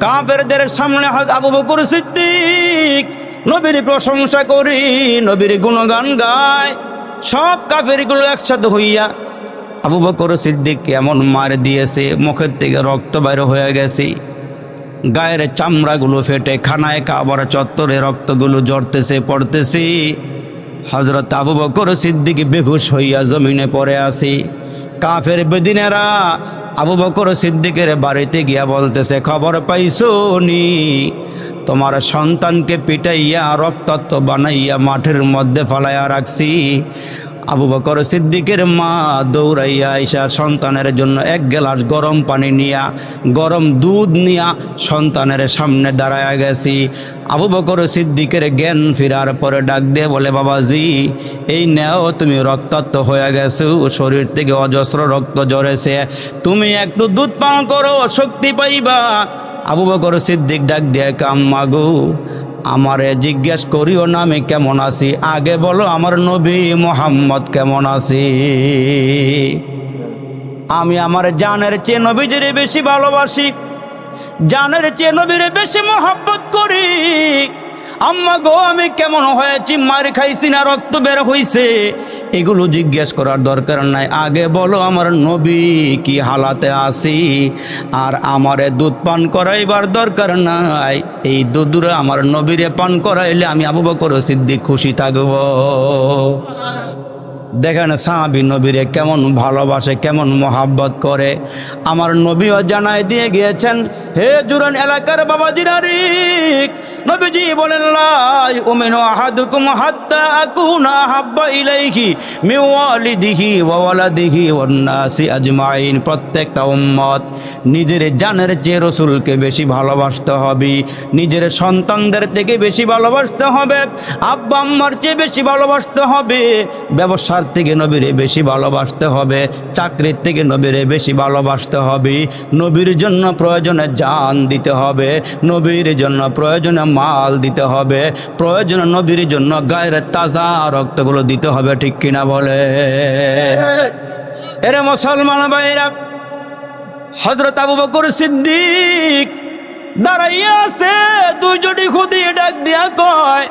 কাফেরদের সামনে আবু বকর সিদ্দিক নবীর প্রশংসা করি, নবীর গুণগান গায়। সব কাফেরগুলো একসাথে হইয়া আবু বকর সিদ্দিক এমন মার দিয়েছে, মুখের থেকে রক্ত বাইর হয়ে গেছে, গায়ের চামড়াগুলো ফেটে খানায় কাবার চত্বরে রক্তগুলো জড়তেছে পড়তেছে। হযরত আবু বকর সিদ্দিক বেহুশ হইয়া জমিনে পড়ে আছে। কাফের বেদিনেরা আবু বকর সিদ্দিকের বাড়িতে গিয়া বলতেছে, খবর পাইছো নি? তোমার সন্তানকে পিটাইয়া রক্তাক্ত বানাইয়া মাঠের মধ্যে ফালাইয়া রাখছি। আবু বকর সিদ্দিকের মা দৌড়াইয়া আইসা সন্তানের জন্য এক গ্লাস গরম পানি নিয়া, গরম দুধ নিয়া সন্তানের সামনে দাঁড়ায়া গেছি। আবু বকর সিদ্দিকের জ্ঞান ফিরার পরে ডাক দিয়ে বলে, বাবাজি এই নেও, তুমি রক্তাক্ত হয়ে গেছো, শরীর থেকে অজস্র রক্ত ঝরেছে, তুমি একটু দুধ পান করো, শক্তি পাইবা। আবু বকর সিদ্দিক ডাক দিয়ে, আম্মা গো, আমারে জিজ্ঞেস করিও না আমি কেমন আছি, আগে বলো আমার নবী মুহাম্মদ কেমন আছি। আমি আমার জানের চেয়ে নবীজিরে বেশি ভালোবাসি, জানের চেয়ে নবীরে বেশি মহব্বত করি। আম্মা গো, আমি কেমন হয়েছি, মার খাইছি না রক্ত বের হইছে, এগুলো জিজ্ঞেস করার দরকার নাই, আগে বলো আমার নবী কি হালাতে আছি। আর আমারে দুধ পান করাইবার দরকার নাই, এই দুধুরে আমার নবীরে পান করাইলে আমি আবু বকর সিদ্দিক খুশি থাকব। দেখেন সাহাবী নবীরে কেমন ভালোবাসে, কেমন মহাব্বত করে। আমার নবীও জানাই দিয়ে গিয়েছেন, হে জুরান এলাকার বাবাজিরারি, নবীজি বলেন, লা ইউমিনু আহাদুকুম হাত্তা আকুনা হাব্বা ইলাইহি মিন ওয়ালিদিহি ওয়া ওয়ালাদিহি ওয়ান নাসি আজমাইন। প্রত্যেকটা উম্মত নিজের জানের চেয়ে রাসূলকে বেশি ভালোবাসতে হবে, নিজের সন্তানদের থেকে বেশি ভালোবাসতে হবে, আব্বা আম্মার চেয়ে বেশি ভালোবাসতে হবে, ব্যবসার থেকে নবীরে বেশি ভালোবাসতে হবে, চাকরির থেকে নবীরে বেশি ভালোবাসতে হবে, নবীর জন্য প্রয়োজনে জান দিতে হবে, নবীর জন্য প্রয়োজনে মাল দিতে হবে, প্রয়োজনে নবীর জন্য গায়ের তাজা রক্তগুলো দিতে হবে। ঠিক কিনা বলে? এরে মুসলমান ভাইরা, হযরত আবু বকর সিদ্দিক দাঁড়াইয়া আছে, দুইজনই খুদি ডাক দিয়া কয়,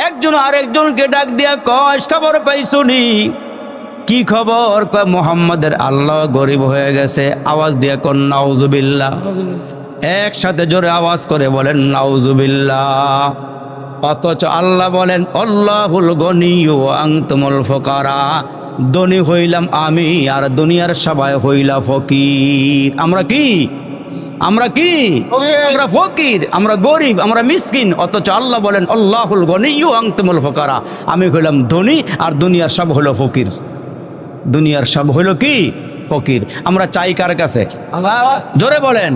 একজন আরেকজনকে ডাক দিয়া কয়, খবর পাইছুনি? কি খবর? কয় মুহাম্মাদের আল্লাহ গরিব হয়ে গেছে। আওয়াজ দিয়া কোন নাউজুবিল্লাহ, একসাথে জোরে আওয়াজ করে বলেন নাউজুবিল্লাহ। অথচ আল্লাহ বলেন, আল্লাহুল গনিয়্যু ওয়া আনতুমুল ফুকারা, ধনী হইলাম আমি আর দুনিয়ার সবাই হইলা ফকির। আমরা কি? আমরা কি? আমরা ফকির, আমরা গরিব, আমরা মিসকিন। অথচ আল্লাহ বলেন, আল্লাহুল গনিয়্যু ওয়া আনতুমুল ফুকারা, আমি হইলাম ধনী আর দুনিয়ার সব হলো ফকির। দুনিয়ার সব হইল কি? ফকির। আমরা চাই কার কাছে? জোরে বলেন,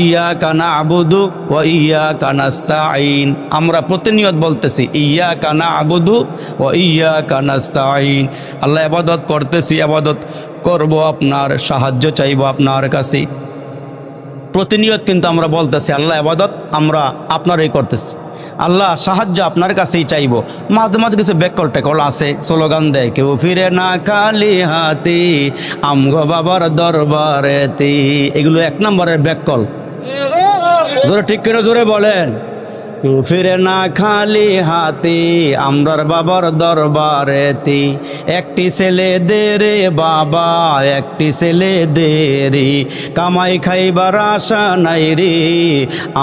ইয়াকা না'বুদু ওয়া ইয়াকা নাস্তাঈন। আমরা প্রতিনিয়ত বলতেছি ইয়াকা না'বুদু ওয়া ইয়াকা নাস্তাঈন। আল্লাহ ইবাদত করতেছি, ইবাদত করব, আপনার সাহায্য চাইব আপনার কাছে। প্রতিনিয়ত কিন্তু আমরা বলতেছি আল্লাহ ইবাদত আমরা আপনারই করতেছি, আল্লাহ সাহায্য আপনার কাছেই চাইব। মাঝে মাঝে কিছু বেকল টেকল আছে, স্লোগান দেয়, কেউ ফিরে না খালি হাতি আমগো বাবার দরবারেতে। এগুলো এক নম্বরের বেকল। জোরে ঠিক করে জোরে বলেন, কেউ ফিরে না খালি হাতি আমরার বাবার দরবারেতে। একটি ছেলে দে রে বাবা, একটি ছেলে দে রে, কামাই খাইবার আশা নাই রে,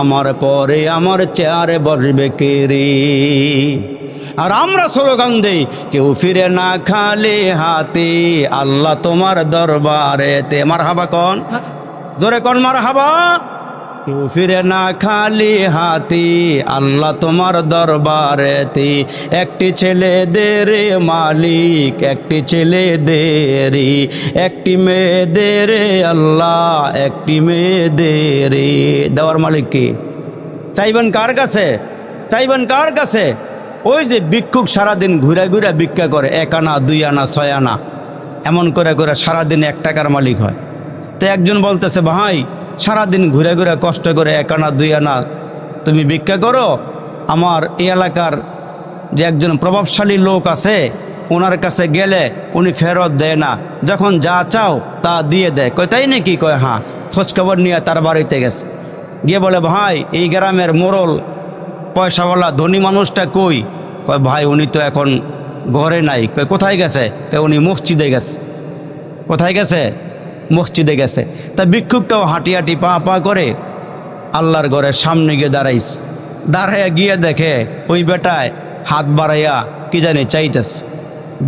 আমার পরে আমার চেয়ারে বসবে কে রে। আর আমরা স্লোগান দেই, কেউ ফিরে না খালি হাতি আল্লাহ তোমার দরবারেতে। মারহাবা কন, জোরে কন মারহাবা। কেউ ফিরে না খালি হাতি আল্লাহ তোমার দরবারেতে। একটি ছেলে দে রে মালিক, একটি ছেলে দে রে, একটি মেয়ে দে রে আল্লাহ, একটি মেয়ে দে রে। দেওয়ার মালিক কি? চাইবেন কার কাছে? চাইবেন কার কাছে? ওই যে ভিক্ষুক সারাদিন ঘুরে ঘুরে ভিক্ষা করে, 1 আনা 2 আনা 6 আনা এমন করে করে সারাদিন 1 টাকার মালিক হয়। তো একজন বলতেছে, ভাই সারাদিন ঘুরে ঘুরে কষ্ট করে 1 আনা 2 আনা তুমি ভিক্ষা করো, আমার এই এলাকার যে একজন প্রভাবশালী লোক আছে ওনার কাছে গেলে উনি ফেরত দেয় না, যখন যা চাও তা দিয়ে দেয়। কয় তাই নাকি? কয় হ্যাঁ, খোঁজখবর নিয়ে তার বাড়িতে গেছে। গিয়ে বলে, ভাই এই গ্রামের মোড়ল পয়সাওয়ালা ধনী মানুষটা কই? কয়, ভাই উনি তো এখন ঘরে নাই। কয়, কোথায় গেছে? কয়, উনি মসজিদে গেছে। কোথায় গেছে? মসজিদে গেছে। তা ভিক্ষুকটাও হাঁটি হাঁটি পা পা করে আল্লাহর ঘরের সামনে গিয়ে দাঁড়াইছে। দাঁড়াইয়া গিয়ে দেখে ওই বেটায় হাত বাড়াইয়া কি জানি চাইতেছে।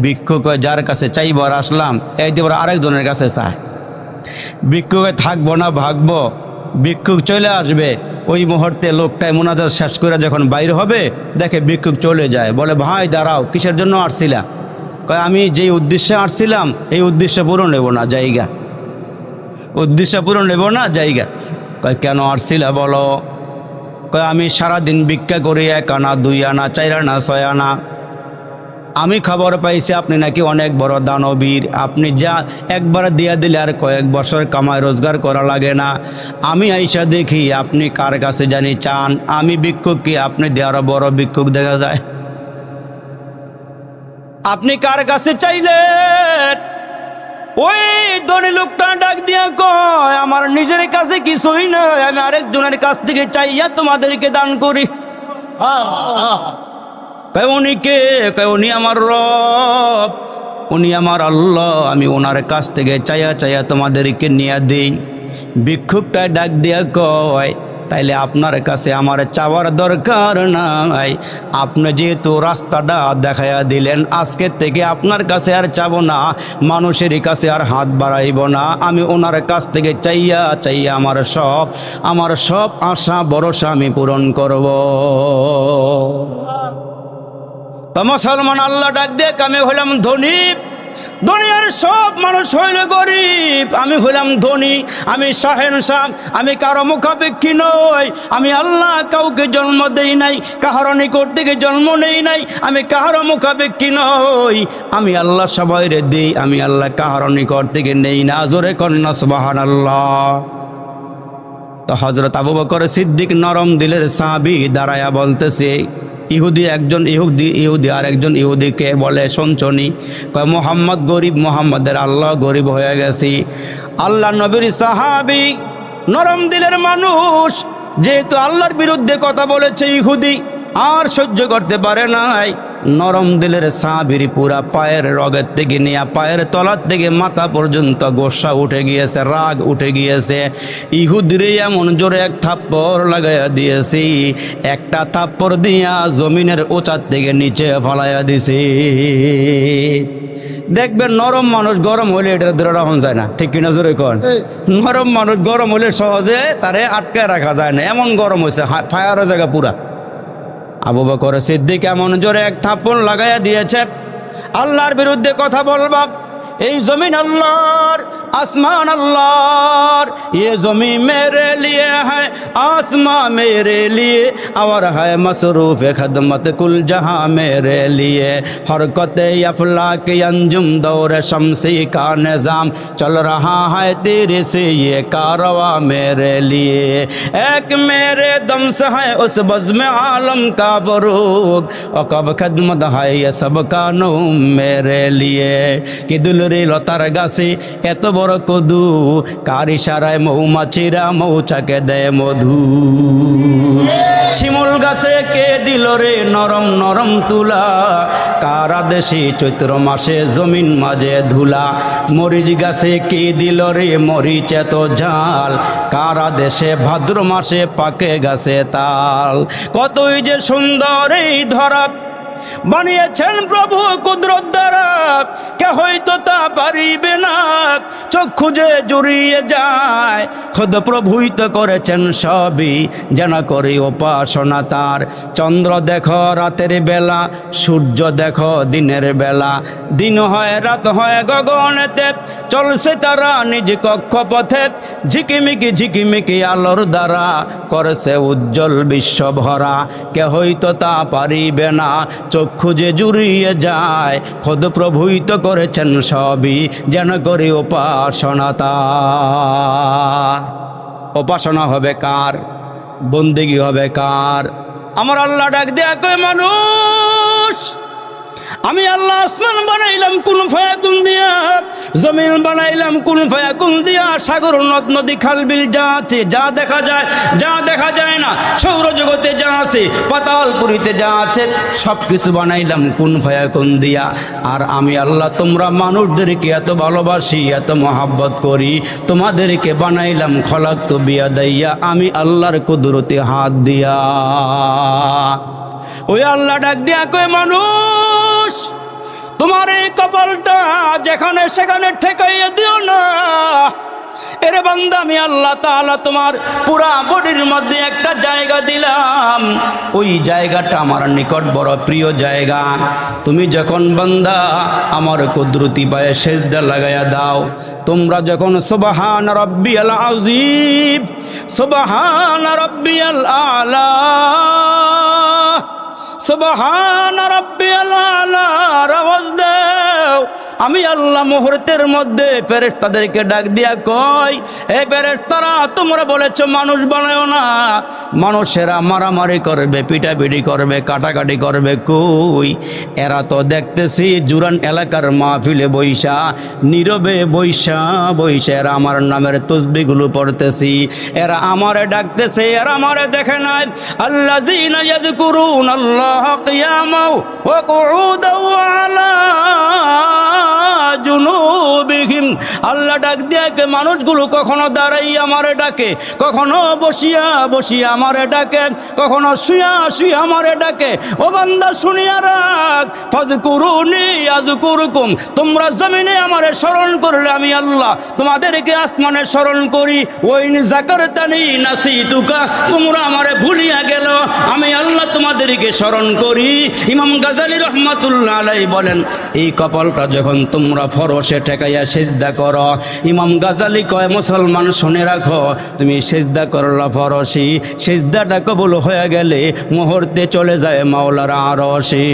ভিক্ষুক যার কাছে চাইবার আসলাম, এই দিয়ে আরেকজনের কাছে চায়। ভিক্ষুকে থাকবো না ভাগবো, ভিক্ষুক চলে আসবে। ওই মুহূর্তে লোকটায় মোনাজাত শেষ করে যখন বাইর হবে দেখে ভিক্ষুক চলে যায়। বলে, ভাই দাঁড়াও, কিসের জন্য আসছিলা? কয়, আমি যেই উদ্দেশ্যে আসছিলাম এই উদ্দেশ্য পূরণ নেব না, জায়গা। উদ্দেশ্য পূরণ নেব না, জায়গা। কয়, কেন আসছিলা বলো? কয়, আমি সারাদিন ভিক্ষা করি, 1 আনা 2 আনা 4 আনা 6 আনা। আমি খবর পাইছি আপনি নাকি অনেক বড় দানবীর, আপনি যা একবার দিয়া দিলে আর কয়েক বছর কামাই রোজগার করা লাগে না। আমি আইসা দেখি আপনি কার কাছে জানি চান, আমি ভিক্ষুক কি আপনি দেওয়ার বড় ভিক্ষুক দেখা যায়? আপনি কার কাছে চাইলেন? ওই ধনী লোকটা ডাক দিয়া কয়, আমার নিজের কাছে কিছুই নয়, আমি আরেকজনের কাছ থেকে চাইয়া তোমাদেরকে দান করি। কয়, উনি কে? কয়, উনি আমার রব, উনি আমার আল্লাহ, আমি ওনার কাছ থেকে চাইয়া চাইয়া তোমাদেরকে নিয়ে দিই। ভিক্ষুকটা ডাক দিয়া কয়, তাইলে আপনার কাছে আমার চাওয়ার দরকার নাই, আপনি যেহেতু রাস্তাটা দেখাইয়া দিলেন, আজকের থেকে আপনার কাছে আর চাবো না, মানুষের কাছে আর হাত বাড়াইব না, আমি ওনার কাছ থেকে চাইয়া চাইয়া আমার সব আশা ভরসা আমি পূরণ করব। তো মুসলমান আল্লাহ ডাক দিয়ে, আমি হইলাম ধনী, দুনিয়ার সব মানুষ হইল গরিব, আমি হইলাম ধনী, আমি শাহেনশাহ, আমি কারো মুখাপেক্ষী নই, আমি আল্লাহ কাউকে জন্ম দেই নাই, কাহারো নিকট থেকে জন্ম নেই নাই, আমি কাহারো মুখাপেক্ষী নই, আমি আল্লাহ সবাইরে দিই, আমি আল্লাহ কাহারো নিকট থেকে নেই না। জোরে কন্যা সুবহানাল্লাহ। তো হযরত আবু বকর সিদ্দিক নরম দিলের সাহাবী দাঁড়ায়া বলতেছে, ইহুদি একজন ইহুদি আর একজন ইহুদিকে বলে, শুনছনি? কয়, মোহাম্মদ গরিব, মোহাম্মদের আল্লাহ গরিব হয়ে গেছি। আল্লাহ নবীর সাহাবী নরম দিলের মানুষ, যেহেতু আল্লাহর বিরুদ্ধে কথা বলেছে ইহুদি, আর সহ্য করতে পারে নাই। নরম দিলের সাহাবীর পুরা পায়ের রগের থেকে নিয়ে পায়ের তলার থেকে মাথা পর্যন্ত গোসা উঠে গিয়েছে, রাগ উঠে গিয়েছে। ইহুদিরে এমন জোরে এক থাপ্পড় লাগাইয়া দিয়েছি, একটা থাপ্পড় দিয়া জমিনের উঁচার থেকে নিচে ফলাইয়া দিছি। দেখবেন নরম মানুষ গরম হলে এটা ধরে রাখা যায় না, ঠিক কিনা জোরে কন? নরম মানুষ গরম হলে সহজে তারে আটকায় রাখা যায় না, এমন গরম হয়েছে, ফায়ারের জায়গা পুরা। আবু বকর সিদ্দিক এমন জোরে এক থাপ্পড় লাগাইয়া দিয়েছে, আল্লাহর বিরুদ্ধে কথা বলবা। এই জমিন আল্লাহর, আসমান আল্লাহর, ये जमीन मेरे लिए है, आसमां मेरे लिए, और है मसरूफ खदमत कुल जहां मेरे लिए, हरकत अफलाक अंजुम दौर शमसी का निज़ाम चल रहा है तेरे से ये कारवा मेरे लिए, एक मेरे दम से है उस बज़्म आलम का फरूग, और कब खदमत है ये सब का नूम मेरे लिए। कि दुल লতার গাছে এত বড় কদু, কার ইশারায় মৌমাছিরা মৌচাকে দেয় মধু। শিমুল গাছে কে দিল রে নরম নরম তুলা, কার আদেশে চৈত্র মাসে জমিন মাঝে ধুলা। মরিচ গাছে কে দিল রে মরিচ এত ঝাল, কার আদেশে ভাদ্র মাসে পাকে গাছে তাল। কতই যে সুন্দর এই ধরা বানিয়েছেন প্রভু কুদরত দ্বারা, কে হয়তো তা পারিবে না, চক্ষু যে জুড়িয়ে যায়। খোদ প্রভুই তো করেছেন সবই, যেন করে উপাসনা তার। চন্দ্র দেখো রাতের বেলা, সূর্য দেখো দিনের বেলা, দিন হয় রাত হয় গগনেতে, চলছে তারা নিজ কক্ষপথে, ঝিকিমিকি ঝিকিমিকি আলোর দ্বারা করেছে উজ্জ্বল বিশ্ব ভরা। কে হয়তো তা পারিবে না, চক্ষু যে জুড়িয়ে যায়। খোদ প্রভুই তো করেছেন সবই, যেন করে উপাসনা তার। উপাসনা হবে কার? বন্দেগী হবে কার? আমার আল্লাহ ডাক দেয়া কয়, মানুষ আমি আল্লাহ আসমান বানাইলাম কুন ফায়াকুন দিয়া, জমিন বানাইলাম কুন ফায়াকুন দিয়া, সাগর নদ নদী খাল বিল যা আছে, যা দেখা যায় যা দেখা যায় না, সৌরজগতে যা আছে, পাতালপুরীতে যা আছে, সব কিছু বানাইলাম কুন ফায়াকুন দিয়া। আর আমি আল্লাহ তোমরা মানুষদেরকে এত ভালোবাসি, এত মহাব্বত করি, তোমাদেরকে বানাইলাম খলাকতু বিয়াদাইয়া, আমি আল্লাহর কুদরতে হাত দিয়া। ওই আল্লাহ ডাক দিয়া কয়, মানুষ তোমার এই কপালটা যেখানে সেখানে ঠেকাইয়া দিও না। এরে বান্দা, আমি আল্লাহ তাআলা তোমার পুরা বডির মধ্যে একটা জায়গা দিলাম, ওই জায়গাটা আমার নিকট বড় প্রিয় জায়গা। তুমি যখন বান্দা আমার কুদরতি পায়ে সেজদা লাগাইয়া দাও, তোমরা যখন সুবহান রাব্বিয়াল আযীম, সুবহান রাব্বিয়াল আলা, সুবহান রাব্বিয়াল আলা আওয়াজ দাও, আমি আল্লাহ মুহূর্তের মধ্যে ফেরেশতাদেরকে ডাক দিয়া কই, এই ফেরেশতারা তোমরা বলেছো মানুষ বানায়ো না, মানুষেরা মারামারি করবে, পিটাপিটি করবে, কাটাকাটি করবে, কই এরা তো দেখতেছি জুরান এলাকার মাহফিলে বৈশা, নীরবে বৈশা বৈশা এরা আমার নামের তসবিহগুলো পড়তেছি, এরা আমারে ডাকতেছে, এরা আমারে দেখে নাই। আল্লাযীনা ইয়াযকুরুনাল্লাহা কিয়ামান ওয়া কুউদান ওয়া আলা জুনুবিহিম। আল্লাহ ডাক দিয়াকে মানুষগুলো কখনো দাঁড়াইয়া আমারে ডাকে, কখনো বসিয়া বসিয়া আমারে ডাকে, কখনো শুয়া শুয়া আমারে ডাকে। ও বান্দা শুনিয়া রাখ, ফাযকুরুনি আযকুরকুম, তোমরা জমিনে আমারে স্মরণ করলে আমি আল্লাহ তোমাদেরকে আসমানে স্মরণ করি। ওইন যাকারতানি নাসিতুকা, তোমরা আমারে ভুলিয়া গেল, আমি আল্লাহ তোমাদেরকে স্মরণ করি। ইমাম গাজালি রহমাতুল্লাহ আলাইহি বলেন, এই কপালটা যখন তোমরা ফরশে ঠেকাইয়া সেজদা করো, ইমাম গাজালি কয়, মুসলমান শুনে রাখো, তুমি সেজদা করলা ফরশি, সেজদাটা কবুল হয়ে গেলে মুহূর্তে চলে যায় মাওলার আরশে।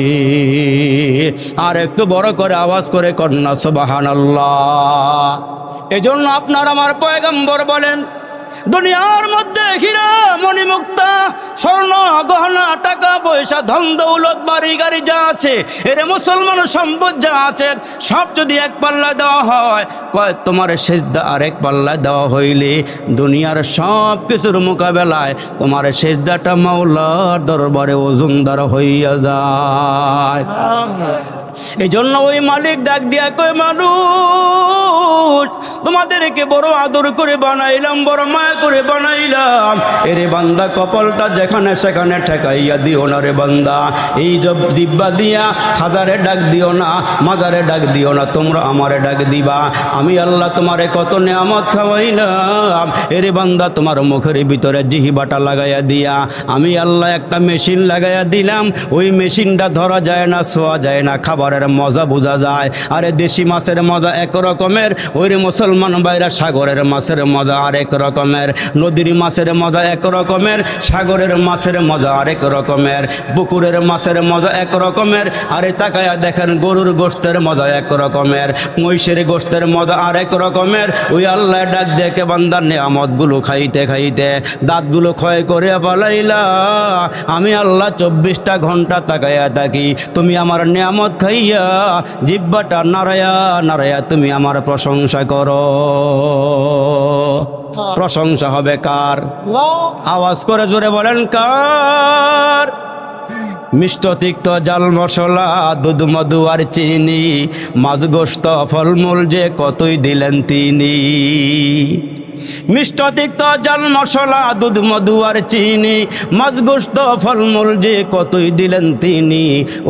আর একটু বড় করে আওয়াজ করে কন্যা সুবহানাল্লাহ। এজন্য আপনার আমার পয়গম্বর বলেন, দুনিয়ার মধ্যে হীরা মণিমুক্তা স্বর্ণ গহনা টাকা পয়সা ধন দৌলত বাড়ি গাড়ি যা আছে, এর মুসলমান সম্পদ যা আছে, সব যদি এক পাল্লা দেওয়া হয়, কয় তোমার সেজদা আর এক পাল্লা দেওয়া হইলে দুনিয়ার সব কিছুর মোকাবেলায় তোমার সেজদাটা মাওলার দরবারে ওজনদার হইয়া যায়। এই জন্য ওই মালিক ডাক দিয়া কয়, মানুষ তোমাদেরকে বড় আদর করে বানাইলাম, বড় মায়া করে বানাইলাম, এরে বান্দা কপালটা যেখানে সেখানে ঠেকাইয়া দিও না রে বান্দা। এই জিব্বা দিয়া খাজারে ডাক দিও না, মাজারে ডাক দিও না, তোমরা আমারে ডাক দিবা। আমি আল্লাহ তোমারে কত নেয়ামত খাওয়াইলাম, এরে বান্দা তোমার মুখের ভিতরে জিহিবাটা লাগাইয়া দিয়া আমি আল্লাহ একটা মেশিন লাগাইয়া দিলাম, ওই মেশিনটা ধরা যায় না, ছোঁয়া যায় না, খাবারের মজা বোঝা যায়। আরে দেশি মাছের মজা এক রকমের, ওই মুসলমান বাইরা সাগরের মাছের মজা আরেক রকমের, নদীর মাছের মজা এক রকমের, সাগরের মাছের মজা আরেক রকমের, পুকুরের মাছের মজা এক রকমের। আরে তাকায়া দেখেন গরুর গোশতের মজা এক রকমের, মহিষের গোশতের মজা আরেক রকমের। ওই আল্লাহ ডাক দেখে বান্দার নেয়ামতগুলো খাইতে খাইতে দাঁতগুলো ক্ষয় করে পালাইলা। আমি আল্লাহ 24টা ঘন্টা তাকায়া থাকি, তুমি আমার নেয়ামত খাইয়া জিহ্বাটা নাড়ায়া নাড়ায়া তুমি আমার প্রশংসা করো। প্রশংসা হবে কার? আওয়াজ করে জোরে বলেন কার? মিষ্ট তিক্ত জাল মশলা দুধ মধু আর চিনি, মাছ গোস্ত ফলমূল যে কতই দিলেন তিনি। মিষ্ট তিক্ত জাল মশলা দুধ মধু আর চিনি, মাছ গোস্ত ফলমূল যে কতই দিলেন তিনি।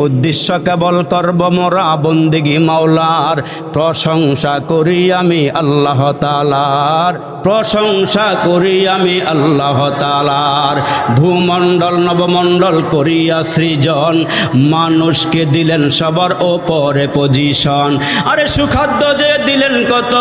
উদ্দেশ্য কেবল করব মোরা বন্দেগি মাওলার, প্রশংসা করি আমি আল্লাহ তাআলার, প্রশংসা করি আমি আল্লাহ তাআলার। ভূমণ্ডল নবমণ্ডল করিয়া সৃজন, মানুষকে দিলেন সবার ওপরে পজিশন। আরে সুখাদ্য যে দিলেন কত,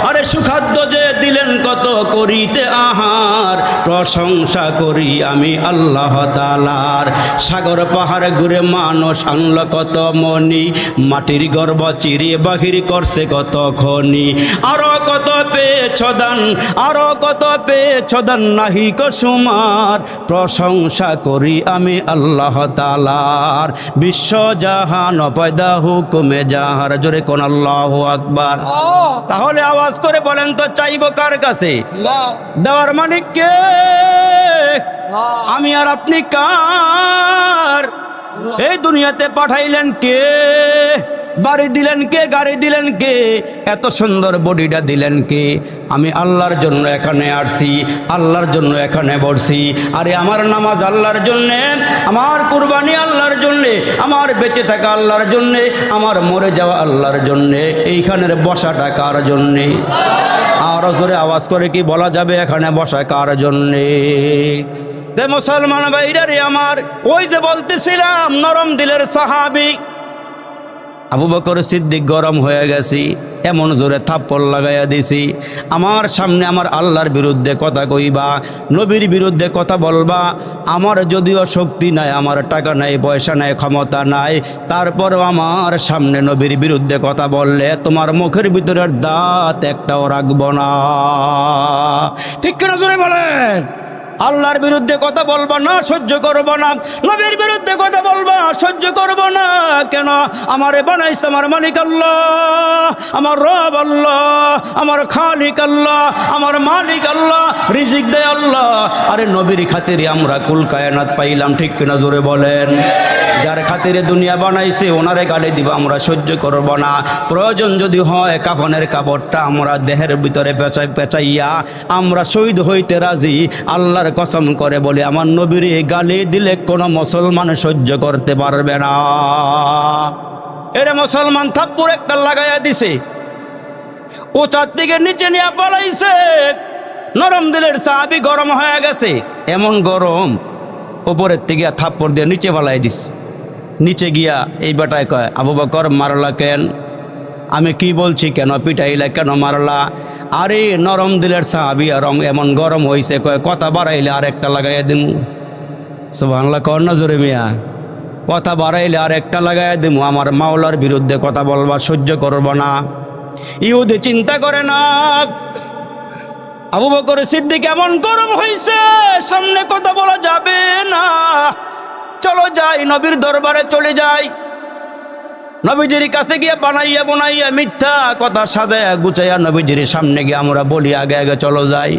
আরে সুখাদ্য যে দিলেন কত, করিতে আহার, প্রশংসা করি আমি আল্লাহ তাআলার। সাগর পাহাড় ঘুরে মানুষ আনল কত মনি, মাটির গর্ভ চিরে বাহির করছে কত খনি। আরো কত পেয়েছ দান, আরো কত পেয়েছ দান, নাহি কসুমার, প্রশংসা করি আমি আল্লাহ তাআলার। বিশ্ব জাহান পয়দা হুকুমে যাহার, জোরে কোন আল্লাহু আকবার। তাহলে আওয়াজ করে বলেন তো চাইবো কার কাছে? দেওয়ার মালিক কে? আমি আর আপনি কার? এই দুনিয়াতে পাঠাইলেন কে? বাড়ি দিলেন কে? গাড়ি দিলেন কে? এত সুন্দর বডিটা দিলেন কে? আমি আল্লাহর জন্য এখানে আসছি, আল্লাহর জন্য এখানে বসছি। আরে আমার নামাজ আল্লাহর জন্যে, আমার কুরবানি আল্লাহর জন্যে, আমার বেঁচে থাকা আল্লাহর জন্যে, আমার মরে যাওয়া আল্লাহর জন্যে। এইখানের বসাটা কার জন্যে? আরো জোরে আওয়াজ করে কি বলা যাবে এখানে বসা কার জন্যে? মুসলমান ভাইরা রে আমার, ওই যে বলতেছিলাম নরম দিলের সাহাবী আবু বকর সিদ্দিক গরম হয়ে গেছি, এমন জোরে থাপ্পড় লাগাইয়া দিছি। আমার সামনে আমার আল্লাহর বিরুদ্ধে কথা কইবা, নবীর বিরুদ্ধে কথা বলবা। আমার যদিও শক্তি নাই, আমার টাকা নাই, পয়সা নাই, ক্ষমতা নাই, তারপরও আমার সামনে নবীর বিরুদ্ধে কথা বললে তোমার মুখের ভিতরের দাঁত একটাও রাখবো না। ঠিক কেন জোরে বলেন? আল্লাহর বিরুদ্ধে কথা বলবা না, সহ্য করবো না। নবীর বিরুদ্ধে কথা বলবা, সহ্য করবো না। কেন? আমারে বানাইছে আমার মালিক আল্লাহ, আমার রব আল্লাহ, আমার খালিক আল্লাহ, আমার মালিক আল্লাহ, রিজিক দেয় আল্লাহ। আরে নবীর খাতিরে আমরা কুল কায়নাত পাইলাম, ঠিক কিনা জোরে বলেন? যার খাতিরে দুনিয়া বানাইছে ওনারে গালি দিব, আমরা সহ্য করব না। প্রয়োজন যদি হয় কাফনের কাপড়টা আমরা দেহের ভিতরে পেঁচাইয়া আমরা শহীদ হইতে রাজি। আল্লাহর কসম করে বলে আমার নবীর গালি দিলে কোনো মুসলমান সহ্য করতে পারবে না। এরে মুসলমান থাপ্পড় একটা লাগাইয়া দিছে, ও চার দিকে নিচে নিয়ে পালাইছে। নরম দিলের সাহাবী গরম হয়ে গেছে, এমন গরম উপরের থেকে থাপ্পড় দিয়ে নিচে পালাই দিছে। নিচে গিয়া এই বেটায় কয়, আবু বকর মারলা কেন? আমি কি বলছি কেন পিটাইলা, কেন মারলা? আরে নরম দিলের সাহাবী আর এমন গরম হইছে, কয় কথা বাড়াইলে আর একটা লাগাইয়া দিমু। সুবহানাল্লাহ কর না জোরে মিয়া? কথা বাড়াইলে আর একটা লাগাইয়া দিমু। আমার মাওলার বিরুদ্ধে কথা বলবা, সহ্য করব না। ইহুদি চিন্তা করে না, আবু বকর সিদ্দিক এমন গরম হইছে, সামনে কথা বলা যাবে না। চলো যাই, নবীর দরবারে চলে যাই। নবীজির কাছে গিয়ে বানাইয়া মিথ্যা কথা সাজায়া গুছাইয়া নবীজির সামনে গিয়ে আমরা বলি, আগে আগে চলো যাই।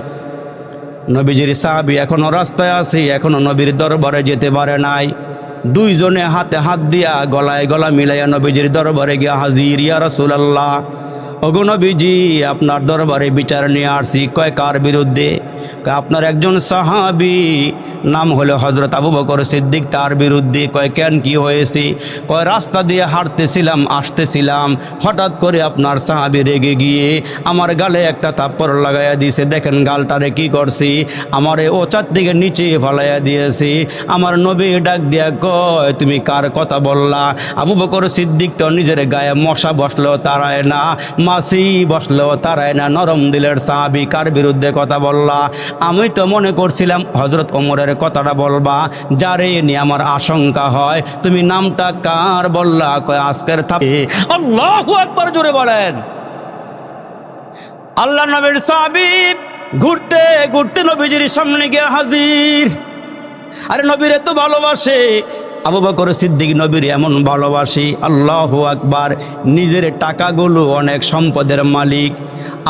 নবীজির সাহাবী এখনো রাস্তায় আছে, এখনো নবীর দরবারে যেতে পারে নাই। দুইজনে হাতে হাত দিয়া গলায় গলা মিলাইয়া নবীজির দরবারে গিয়া হাজির। ইয়া রাসূলুল্লাহ, ওগো নবীজি আপনার দরবারে বিচার নিয়ে আসছি। কয় কার বিরুদ্ধে? আপনার একজন সাহাবী নাম হলো হযরত আবু বকর সিদ্দিক, তার বিরুদ্ধে। কয় কেন, কি হয়েছে? কয় রাস্তা দিয়ে হাঁটতেছিলাম, আসতেছিলাম, হঠাৎ করে আপনার সাহাবী রেগে গিয়ে আমার গালে একটা থাপ্পড় লাগাইয়া দিয়েছে। দেখেন গালটারে কি করছি, আমারে ওচার থেকে নিচে ফালাইয়া দিয়েছি। আমার নবী ডাক দিয়া কয়, তুমি কার কথা বললা? আবু বকর সিদ্দিক তো নিজের গায়ে মশা বসলেও তারায় না, মাছি বসলেও তারায় না। নরম দিলের সাহাবী কার বিরুদ্ধে কথা বললা? আমি তো মনে করছিলাম হযরত ওমরের কথাটা বলবা, যারে নিয়ে আমার আশঙ্কা হয়। তুমি নামটা কার বললা? কয় আজকের থাপ্পড়ে। আল্লাহু আকবার জোরে বলেন। আল্লাহ নবীর সাহাবী ঘুরতে ঘুরতে নবীজির সামনে গিয়ে হাজির। আরে নবীর এত ভালোবাসে আবু বকর সিদ্দিক, নবীর এমন ভালোবাসি, আল্লাহু আকবার। নিজের টাকাগুলো অনেক সম্পদের মালিক।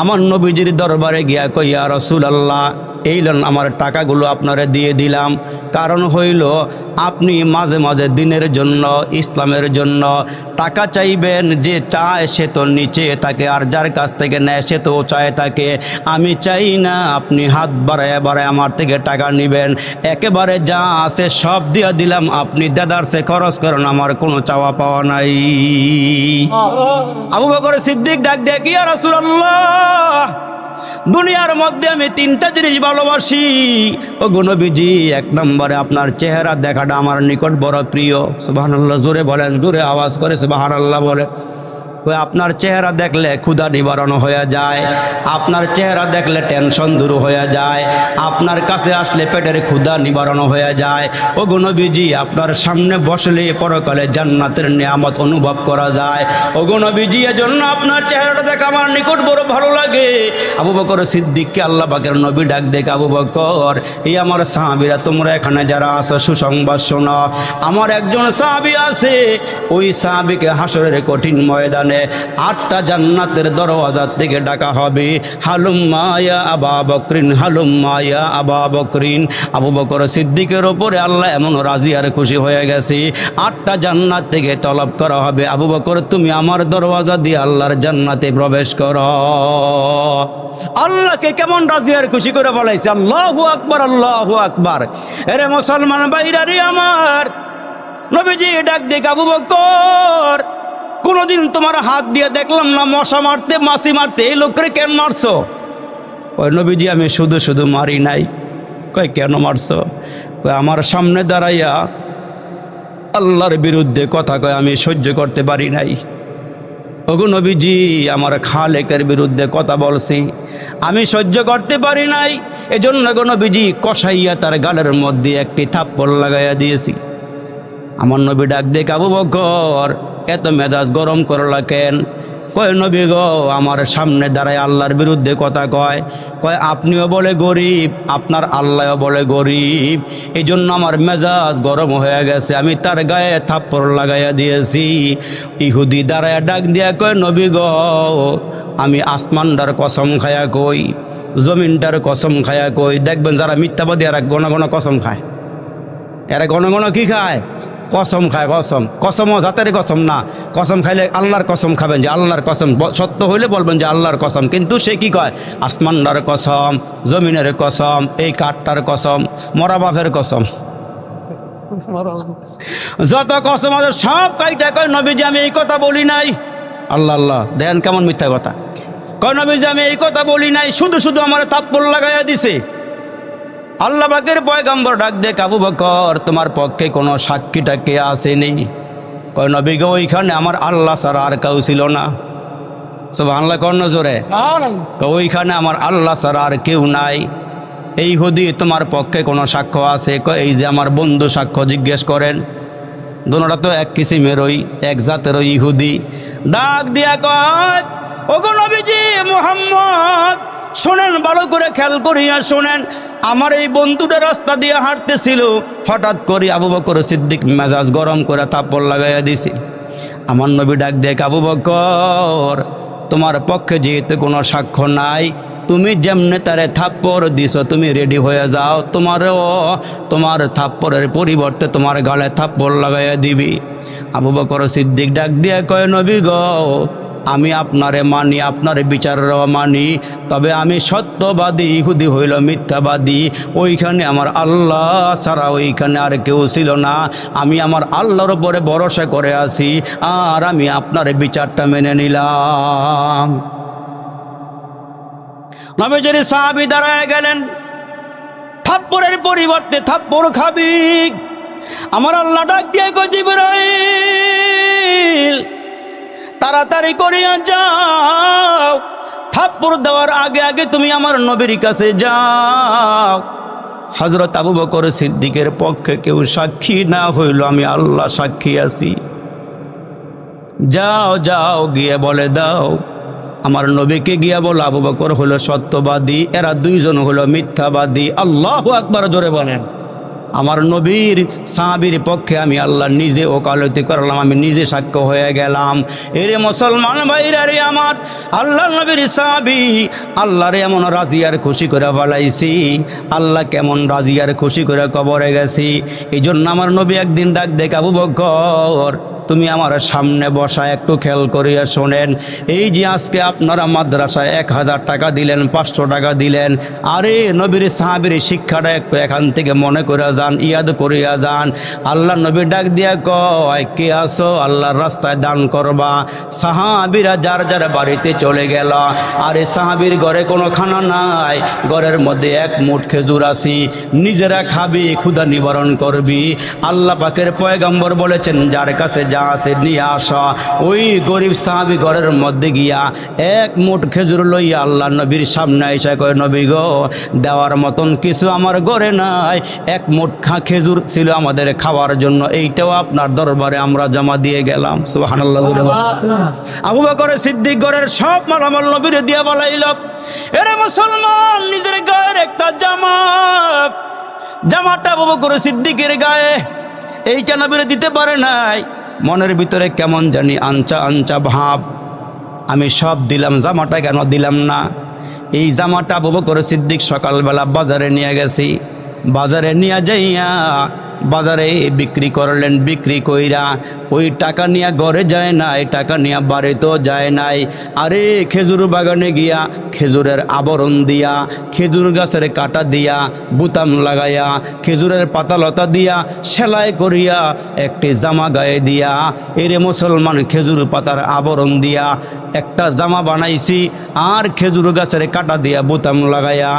আমার নবীজির দরবারে গিয়া কই, ইয়া রাসূলুল্লাহ, এই লন আমার টাকাগুলো আপনারে দিয়ে দিলাম। কারণ হইল আপনি মাঝে মাঝে দিনের জন্য, ইসলামের জন্য টাকা চাইবেন। যে চায় সে তো নিচে থাকে, আর যার কাছ থেকে নেয় সে তো চায় থাকে। আমি চাই না আপনি হাত বাড়ায় বাড়ায় আমার থেকে টাকা নেবেন। একেবারে যা আছে সব দিয়ে দিলাম, আপনি দেদারসে খরচ করেন, আমার কোনো চাওয়া পাওয়া নাই। আবু বকর সিদ্দিক ডাক দেয়, ইয়া রাসূলুল্লাহ, দুনিয়ার মধ্যে আমি তিনটা জিনিস ভালোবাসি। ও গো নবীজি, এক নম্বরে আপনার চেহারা দেখাটা আমার নিকট বড় প্রিয়। সুবহানাল্লাহ জোরে বলেন, জোরে আওয়াজ করে সুবহানাল্লাহ বলে। ওই আপনার চেহারা দেখলে ক্ষুধা নিবারণ হয়ে যায়, আপনার চেহারা দেখলে টেনশন দূর হয়ে যায়, আপনার কাছে আসলে পেটের ক্ষুধা নিবারণ হয়ে যায়। ও গো নবীজি, আপনার সামনে বসলে পরকালে জান্নাতের নিয়ামত অনুভব করা যায়। ও গো নবীজি, এজন্য আপনার চেহারাটা দেখে আমার নিকট বড় ভালো লাগে। আবু বকর সিদ্দিককে আল্লাহ পাকের নবী ডাক দেখে, আবু বকর, এই আমার সাহাবীরা, তোমরা এখানে যারা আছো সুসংবাদ শোনো। আমার একজন সাহাবী আছে, ওই সাহাবীকে হাসরের কঠিন ময়দানে 8টা জান্নাতের দরওয়াজার থেকে ডাকা হবে, হালুম্মা ইয়া আবা বকরিন, হালুম্মা ইয়া আবা বকরিন। আবু বকর সিদ্দিকের ওপরে আল্লাহ এমন রাজি আর খুশি হয়ে গেছে, 8টা জান্নাত থেকে তলব করা হবে, আবু বকর তুমি আমার দরওয়াজা দিয়ে আল্লাহর জান্নাতে প্রবেশ করো। আল্লাহকে কেমন রাজি আর খুশি করে বলাইছে। আল্লাহু আকবার, আল্লাহু আকবার। এরে মুসলমান ভাইরা রে আমার, নবীজি ডাক দেখ, আবু বকর, কোনদিন তোমার হাত দিয়ে দেখলাম না মশা মারতে, মাছি মারতে, এই লোককে কেন মারছো? ওই নবীজি, আমি শুধু শুধু মারি নাই। কয় কেন মারছো? কয় আমার সামনে দাঁড়াইয়া আল্লাহর বিরুদ্ধে কথা কয় আমি সহ্য করতে পারি নাই। ওগো নবীজি, আমার খালেকের বিরুদ্ধে কথা বলছি, আমি সহ্য করতে পারি নাই। এজন্য গো নবীজি কষাইয়া তার গালের মধ্যে একটি থাপ্পড় লাগাইয়া দিয়েছি। আমার নবী ডাক দেখ, আবু বকর, এত মেজাজ গরম করলা কেন? কয় নবী গো, আমার সামনে দাঁড়ায় আল্লাহর বিরুদ্ধে কথা কয়, কয় আপনিও বলে গরিব, আপনার আল্লাহও বলে গরিব, এই জন্য আমার মেজাজ গরম হয়ে গেছে, আমি তার গায়ে থাপ্পড় লাগাইয়া দিয়েছি। ইহুদি দাঁড়ায় ডাক দিয়া কয়, নবী গো, আমি আসমানটার কসম খায়া কই, জমিনটার কসম খায়া কই। দেখবেন যারা মিথ্যাবাদী এরা ঘন ঘন কসম খায়, এরা ঘন ঘন কি খায়? কসম খায়। কসম, কসমও জাতের কসম না। কসম খাইলে আল্লাহর কসম খাবেন, যে আল্লাহর কসম, সত্য হইলে বলবেন যে আল্লাহর কসম, কিন্তু সে কি কয়? আসমানটার কসম, জমিনের কসম, এই কাঠটার কসম, মরা বাপের কসম, যত কসম আছে সব কাইটা কয়, নবীজি আমি এই কথা বলি নাই। আল্লাহ আল্লাহ, দেন কেমন মিথ্যা কথা। কয় নবীজি আমি এই কথা বলি নাই, শুধু শুধু আমার থাপ্পড় লাগাইয়া দিছে। আল্লাহ পাকের পয়গম্বর ডাক দে, আবু বকর, তোমার পক্ষে কোনো সাক্ষীটা কে আসেনি? কয় নবী গো, ওইখানে আমার আল্লাহ ছাড়া আর কেউ ছিল না। সুবহানাল্লাহ, কর্ণ জোরে। তো ওইখানে আমার আল্লাহ ছাড়া আর কেউ নাই। এই ইহুদি, তোমার পক্ষে কোনো সাক্ষ্য আছে? কয় এই যে আমার বন্ধু সাক্ষ্য, জিজ্ঞেস করেন। দোনোটা তো এক কিসিমেরই, এক জাতেরই ইহুদি। ডাক দিয়া কয়, ওগো নবীজি মুহাম্মদ, শোনেন, ভালো করে খেয়াল করিয়া শোনেন। আমার এই বন্ধুটা রাস্তা দিয়ে হাঁটতেছিল, হঠাৎ করে আবু বকর সিদ্দিক মেজাজ গরম করে থাপ্পড় লাগাইয়া দিছি। আমার নবী ডাক দেখ, আবু বকর, তোমার পক্ষে যেহেতু কোনো সাক্ষ্য নাই, তুমি যেমনে তারে থাপ্পড় দিছ, তুমি রেডি হয়ে যাও, তোমার থাপ্পড়ের পরিবর্তে তোমার গালে থাপ্পড় লাগাইয়া দিবি। আবু বকর সিদ্দিক ডাক দিয়া কয়, নবী গো, আমি আপনারে মানি, আপনার বিচারও মানি, তবে আমি সত্যবাদী, ইহুদি হইল মিথ্যাবাদী। ওইখানে আমার আল্লাহ ছাড়া ওইখানে আর কেউ ছিল না, আমি আমার আল্লাহর উপরে ভরসা করে আছি, আর আমি আপনার বিচারটা মেনে নিলাম। নবীজির সাহাবী দাঁড়ায় গেলেন, থাপ্পড়ের পরিবর্তে থাপ্পড় খাবি? আমার আল্লাহ ডাক দিয়ে কয়, জিবরাইল, তাড়াতাড়ি করিয়া যাও, থাপ্পড় দেওয়ার আগে আগে তুমি আমার নবীর কাছে যাও। হযরত আবু বকর সিদ্দিকের পক্ষে কেউ সাক্ষী না হইল, আমি আল্লাহ সাক্ষী আছি। যাও যাও, গিয়ে বলে দাও, আমার নবীকে গিয়া বলো আবু বকর হলো সত্যবাদী, এরা দুইজন হলো মিথ্যাবাদী। আল্লাহু আকবার, জোরে বলেন। আমার নবীর সাহাবীর পক্ষে আমি আল্লাহ নিজে ওকালতি করলাম, আমি নিজে সাক্ষ্য হয়ে গেলাম। এরে মুসলমান ভাইরা রে আমার, আল্লাহ নবীর সাহাবী আল্লাহরে এমন রাজি আর খুশি করে ফেলাইছি, আল্লাহ কেমন রাজি আর খুশি করে কবরে গেছি। এই জন্য আমার নবী একদিন ডাক দেখ, আবু বকর, তুমি আমার সামনে বসা, একটু খেয়াল করিয়া শোনেন। এই যে আজকে আপনারা মাদ্রাসায় 1000 টাকা দিলেন, 500 টাকা দিলেন, আরে নবীর সাহাবীর শিক্ষাটা একটু এখান থেকে মনে করে যান, ইয়াদ করিয়া যান। আল্লাহ নবী ডাক দিয়া কয়, কে আসো আল্লাহর রাস্তায় দান করবা? সাহাবীরা যার যার বাড়িতে চলে গেল। আরে সাহাবীর ঘরে কোনো খানা নাই, ঘরের মধ্যে এক মুঠ খেজুর আছে, নিজেরা খাবি, ক্ষুধা নিবারণ করবি। আল্লাহ পাকের পয়গম্বর বলেছেন, যার কাছে যা আছে নিয়ে আসা। ওই গরিব সাহাবী ঘরের মধ্যে গিয়া এক মুঠ খেজুর লইয়া আল্লাহ নবীর সামনে এসে কয়, নবী গো, দেওয়ার মতন কিছু আমার ঘরে নাই, এক মুঠ খেজুর ছিল আমাদের খাওয়ার জন্য, এইটাও আপনার দরবারে আমরা জমা দিয়ে গেলাম। সুবহানাল্লাহ। আবু বকর সিদ্দিক ঘরের সব মালামাল নবীর দিয়া বলাইল। এরে মুসলমান, নিজের গায়ের একটা জামাটা আবু বকর সিদ্দিকের গায়ে, এইটা নবীর দিতে পারে নাই। মনের ভিতরে কেমন জানি আনচা আনচা ভাব, আমি সব দিলাম, জামাটা কেন দিলাম না? এই জামাটা আবু বকর সিদ্দিক সকালবেলা বাজারে নিয়ে গেছি, বাজারে নিয়ে যাইয়া বাজারে বিক্রি করলেন। বিক্রি কইরা ওই টাকা নিয়ে ঘরে যায় না, এই টাকা নিয়ে বাড়িতেও যায় নাই। আরে খেজুর বাগানে গিয়া খেজুরের আবরণ দিয়া, খেজুর গাছের কাটা দিয়া, বুতাম লাগাইয়া, খেজুরের পাতালতা দিয়া, সেলাই করিয়া একটি জামা গায়ে দিয়া, এরে মুসলমান, খেজুর পাতার আবরণ দিয়া একটা জামা বানাইছি, আর খেজুর গাছের কাটা দিয়া বুতাম লাগাইয়া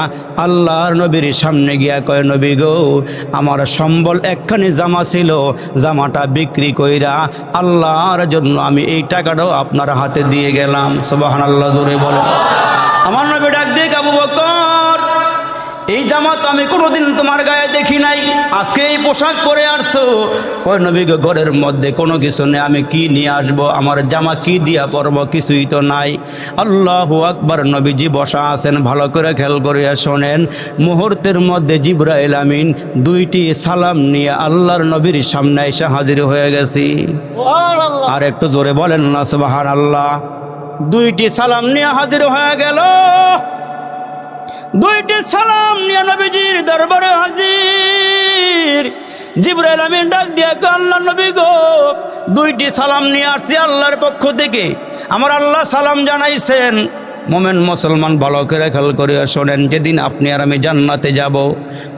আল্লাহর নবীর সামনে গিয়া কয়, নবী গো, আমার সম্বল একখানি জামা ছিল, জামাটা বিক্রি কইরা আল্লাহর জন্য আমি এই টাকাটাও আপনার হাতে দিয়ে গেলাম। সুবহানাল্লাহ, জোরে বলেন। আমার নবী ডাক দিয়ে, আবু বকর, এই জামা তো আমি কোনোদিন তোমার গায়ে দেখি নাই, আজকে এই পোশাক পরে আসছো। কয়, নবী গো, ঘরের মধ্যে কোনো কিছু নেই, আমি কি নিয়ে আসবো? আমার জামা কি দিয়া পরবো? কিছুই তো নাই। আল্লাহু আকবার। নবীজি বসা আছেন, ভালো করে খেয়াল করিয়া শোনেন। মুহূর্তের মধ্যে জিবরাইল আমিন দুইটি সালাম নিয়ে আল্লাহর নবীর সামনে এসে হাজির হয়ে গেছি। আর একটু জোরে বলেন না সুবহানাল্লাহ। দুইটি সালাম নিয়ে হাজির হয়ে গেল। দুইটি সালাম নিয়ে নবীজির দরবারে হাজির। জিবরাইল আমিন ডাক দিয়া কয়, আল্লাহ নবী গো, দুইটি সালাম নিয়ে আসছি আল্লাহর পক্ষ থেকে, আমার আল্লাহ সালাম জানাইছেন। মোমেন মুসলমান, ভালো করে খেয়াল করিয়া শোনেন, যেদিন আপনি আর আমি জান্নাতে যাব,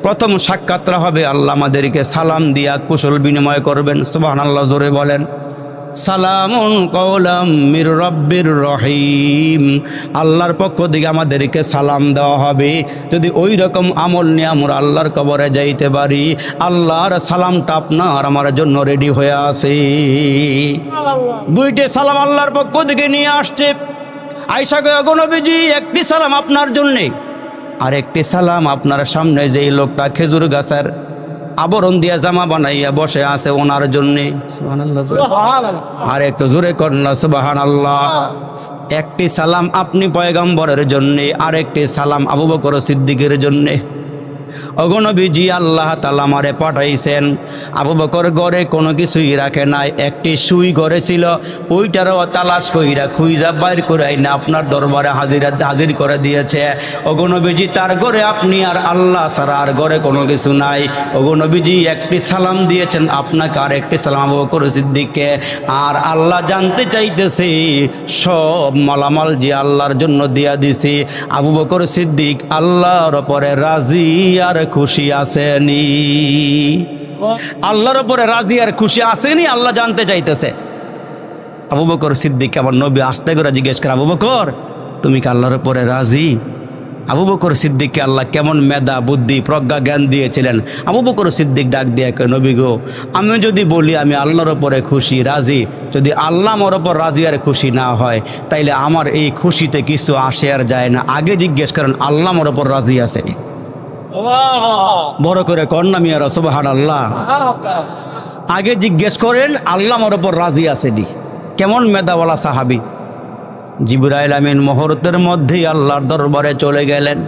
প্রথম সাক্ষাৎটা হবে আল্লাহ আমাদেরকে সালাম দিয়া কুশল বিনিময় করবেন। সুবহানাল্লাহ, জোরে বলেন। সালামুন কওলাম মির রব্বির রহিম। আল্লাহর পক্ষ থেকে আমাদেরকে সালাম দেওয়া হবে। যদি ওই রকম আমল নিয়ে আমরা আল্লাহর কবরে যাইতে পারি, আল্লাহর সালামটা আপনার আমার জন্য রেডি হয়ে আছে। দুইটি সালাম আল্লাহর পক্ষ থেকে নিয়ে আসছে। আয়েশা কয়, গো নবীজি, একটি সালাম আপনার জন্যে, আর একটি সালাম আপনার সামনে যেই লোকটা খেজুর গাছের আবরণ দিয়া জামা বানাইয়া বসে আছে ওনার জন্যে। সুবহানাল্লাহ। আর একটু জোরে কন্যা সুবহানাল্লাহ। একটি সালাম আপনি পয়গম্বরের জন্যে, আর একটি সালাম আবু বকর সিদ্দিকের জন্যে। ওগো নবীজি, আল্লাহ তাআলা আমারে পাঠাইছেন। আবু বকর ঘরে কোনো কিছুই রাখে নাই, একটি সুই ঘরে ছিল, ওইটারও তালাশ কইরা খুঁজা বাইর করে আইনা আপনার দরবারে হাজির করে দিয়েছে। ওগো নবীজি, তার ঘরে আপনি আর আল্লাহ ছাড়া আর ঘরে কোনো কিছু নাই। ওগো নবীজি, একটি সালাম দিয়েছেন আপনাকে, আর একটি সালাম আবু বকর সিদ্দিককে। আর আল্লাহ জানতে চাইতেছে সব মালামাল যে আল্লাহর জন্য দিয়া দিছি, আবু বকর সিদ্দিক আল্লাহর উপরে রাজি আর খুশি আসেনি? আল্লাহর উপরে রাজি আর খুশি আসেনি? আল্লাহ জানতে চাইতেছে। আবু বকর সিদ্দিক আমার নবী আস্তে করে জিজ্ঞেস করে, আবু বকর, তুমি কি আল্লাহর উপরে রাজি? আবু বকর সিদ্দিককে আল্লাহ কেমন মেধা, বুদ্ধি, প্রজ্ঞা, জ্ঞান দিয়েছিলেন। আবু বকর সিদ্দিক ডাক দিয়ে কয়, নবী গো, আমি যদি বলি আমি আল্লাহর উপরে খুশি রাজি, যদি আল্লাহ আমার ওপর রাজি আর খুশি না হয়, তাইলে আমার এই খুশিতে কিছু আসে আর যায় না। আগে জিজ্ঞেস করেন আল্লাহ আমার ওপর রাজি আছেনি? বড় করে কন্যা মিয়া সুবহানাল্লাহ। আগে জিজ্ঞেস করেন আল্লাহ আমার ওপর রাজি আছেনি। কেমন মেধাওয়ালা সাহাবী। জিবরাইল আমিন মুহূর্তের মধ্যেই আল্লাহর দরবারে চলে গেলেন।